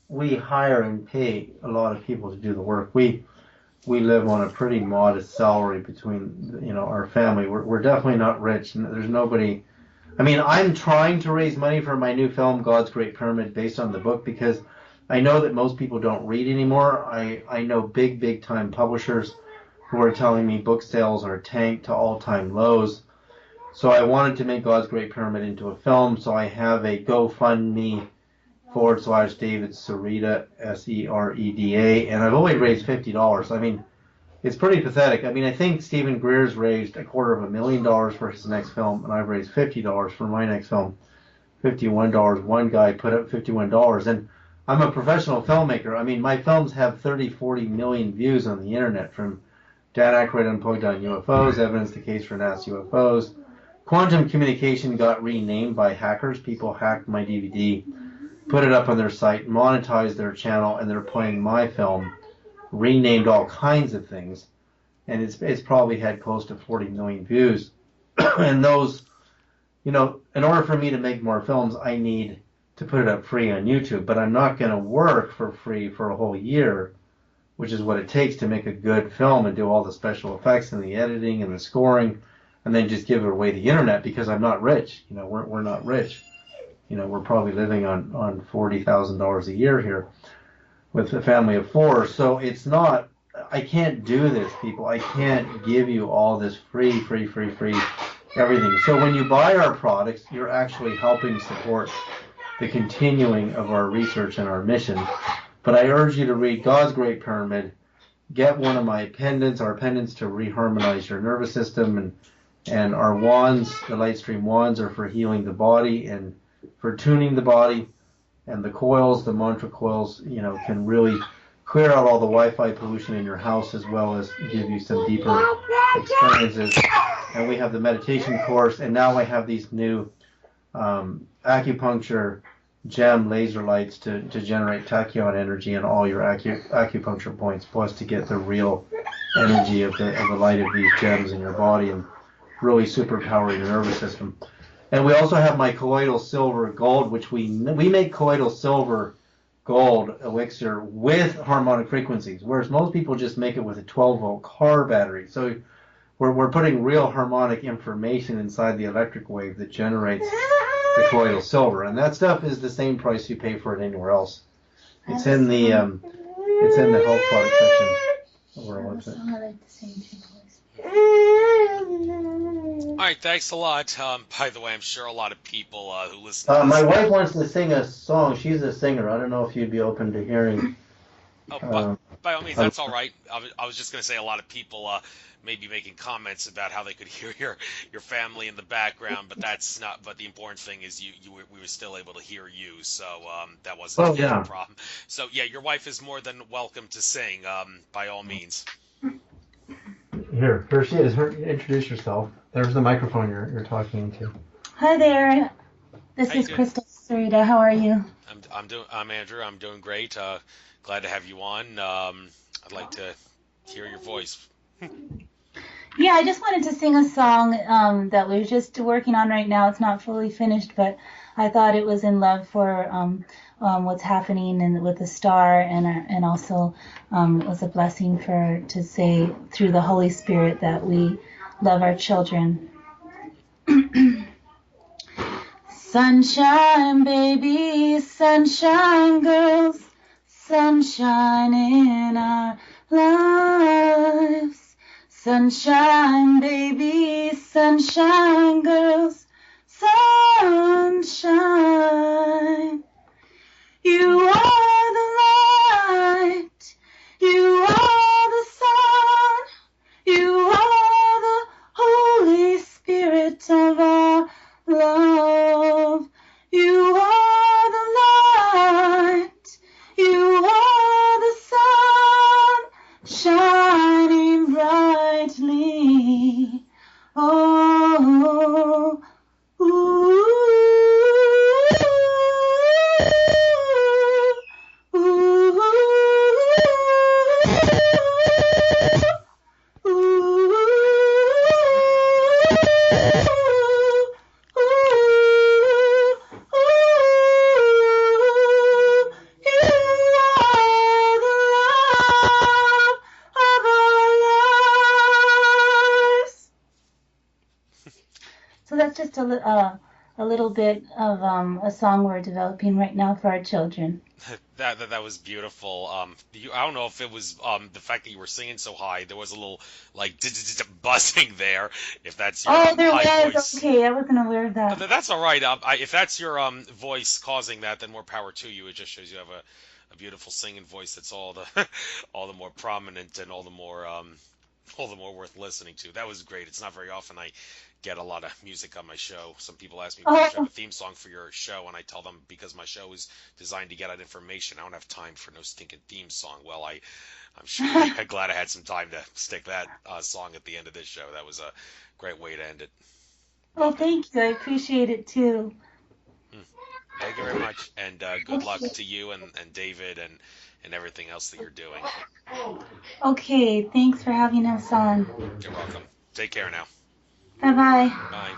we hire and pay a lot of people to do the work. We live on a pretty modest salary between our family. We're definitely not rich. There's nobody. I mean, I'm trying to raise money for my new film, God's Great Pyramid, based on the book because I know that most people don't read anymore. I know big time publishers who are telling me book sales are tanked to all-time lows. So I wanted to make God's Great Pyramid into a film. So I have a GoFundMe / David Sereda, Sereda, and I've only raised $50. I mean, it's pretty pathetic. I mean, I think Stephen Greer's raised $250,000 for his next film, and I've raised $50 for my next film. $51. One guy put up $51, and I'm a professional filmmaker. I mean, my films have 30, 40 million views on the internet, from Dan Aykroyd Unplugged on UFOs, Evidence the Case for NASA UFOs. Quantum Communication got renamed by hackers. People hacked my DVD, put it up on their site, monetized their channel, and they're playing my film, renamed all kinds of things, and it's probably had close to 40 million views. And those, in order for me to make more films, I need to put it up free on YouTube, but I'm not going to work for free for a whole year, which is what it takes to make a good film and do all the special effects and the editing and the scoring, and then just give it away the internet because I'm not rich. We're not rich. We're probably living on $40,000 a year here with a family of four. So it's not, I can't do this, people. I can't give you all this free everything. So when you buy our products, you're actually helping support the continuing of our research and our mission. But I urge you to read God's Great Pyramid, get one of my pendants, our pendants to reharmonize your nervous system, and our wands, the Lightstream wands, are for healing the body and for tuning the body, and the coils, the mantra coils, can really clear out all the Wi-Fi pollution in your house as well as give you some deeper experiences. And we have the meditation course, and now I have these new acupuncture gem laser lights to generate tachyon energy in all your acupuncture points, plus to get the real energy of the light of these gems in your body and really superpower your nervous system. And we also have my colloidal silver gold, which we make colloidal silver gold elixir with harmonic frequencies, whereas most people just make it with a 12-volt car battery. So we're putting real harmonic information inside the electric wave that generates the colloidal silver, and that stuff is the same price you pay for it anywhere else. It's in the health product section of our website. I like to sing too. All right, thanks a lot. By the way, I'm sure a lot of people who listen to My this. wife wants to sing a song. She's a singer. I don't know if you'd be open to hearing. Oh, by all means, I, that's all right. I was just going to say a lot of people may be making comments about how they could hear your family in the background, but that's not. But the important thing is we were still able to hear you, so that wasn't oh a yeah. problem. So yeah, your wife is more than welcome to sing, by all means. Here she is. Introduce yourself. There's the microphone you're talking into. Hi there. How This you is doing? Crystal Sereda. How are you? I'm Andrew. I'm doing great. Glad to have you on. I'd like to hear your voice. Yeah, I just wanted to sing a song that we're just working on right now. It's not fully finished, but I thought it was in love for what's happening with the star, and also it was a blessing for to say through the Holy Spirit that we love our children. Sunshine, baby, sunshine, girls, sunshine in our lives. Sunshine, baby, sunshine, girls, sunshine. You are the light, you are the sun, you are the Holy Spirit of our love. You are the light, you are the sun, shining brightly. Oh, ooh, ooh, ooh, so that's just a little bit of a song we're developing right now for our children. That was beautiful. I don't know if it was the fact that you were singing so high. There was a little like buzzing there. If that's your Oh, there high was. voice, Okay, I wasn't aware of that. that's all right. If that's your voice causing that, then more power to you. It just shows you have a beautiful singing voice. That's all the all the more prominent and all the more worth listening to. That was great. It's not very often I get a lot of music on my show. Some people ask me, why don't you have Oh, a theme song for your show? And I tell them, because my show is designed to get out information. I don't have time for no stinking theme song. Well, I'm sure I'm glad I had some time to stick that song at the end of this show. That was a great way to end it. well, Loved it. thank you. I appreciate it too. Hmm. Thank you very much. And good luck Okay. to you and David and everything else that you're doing. Okay, thanks for having us on. You're welcome. Take care now. Bye bye. Bye.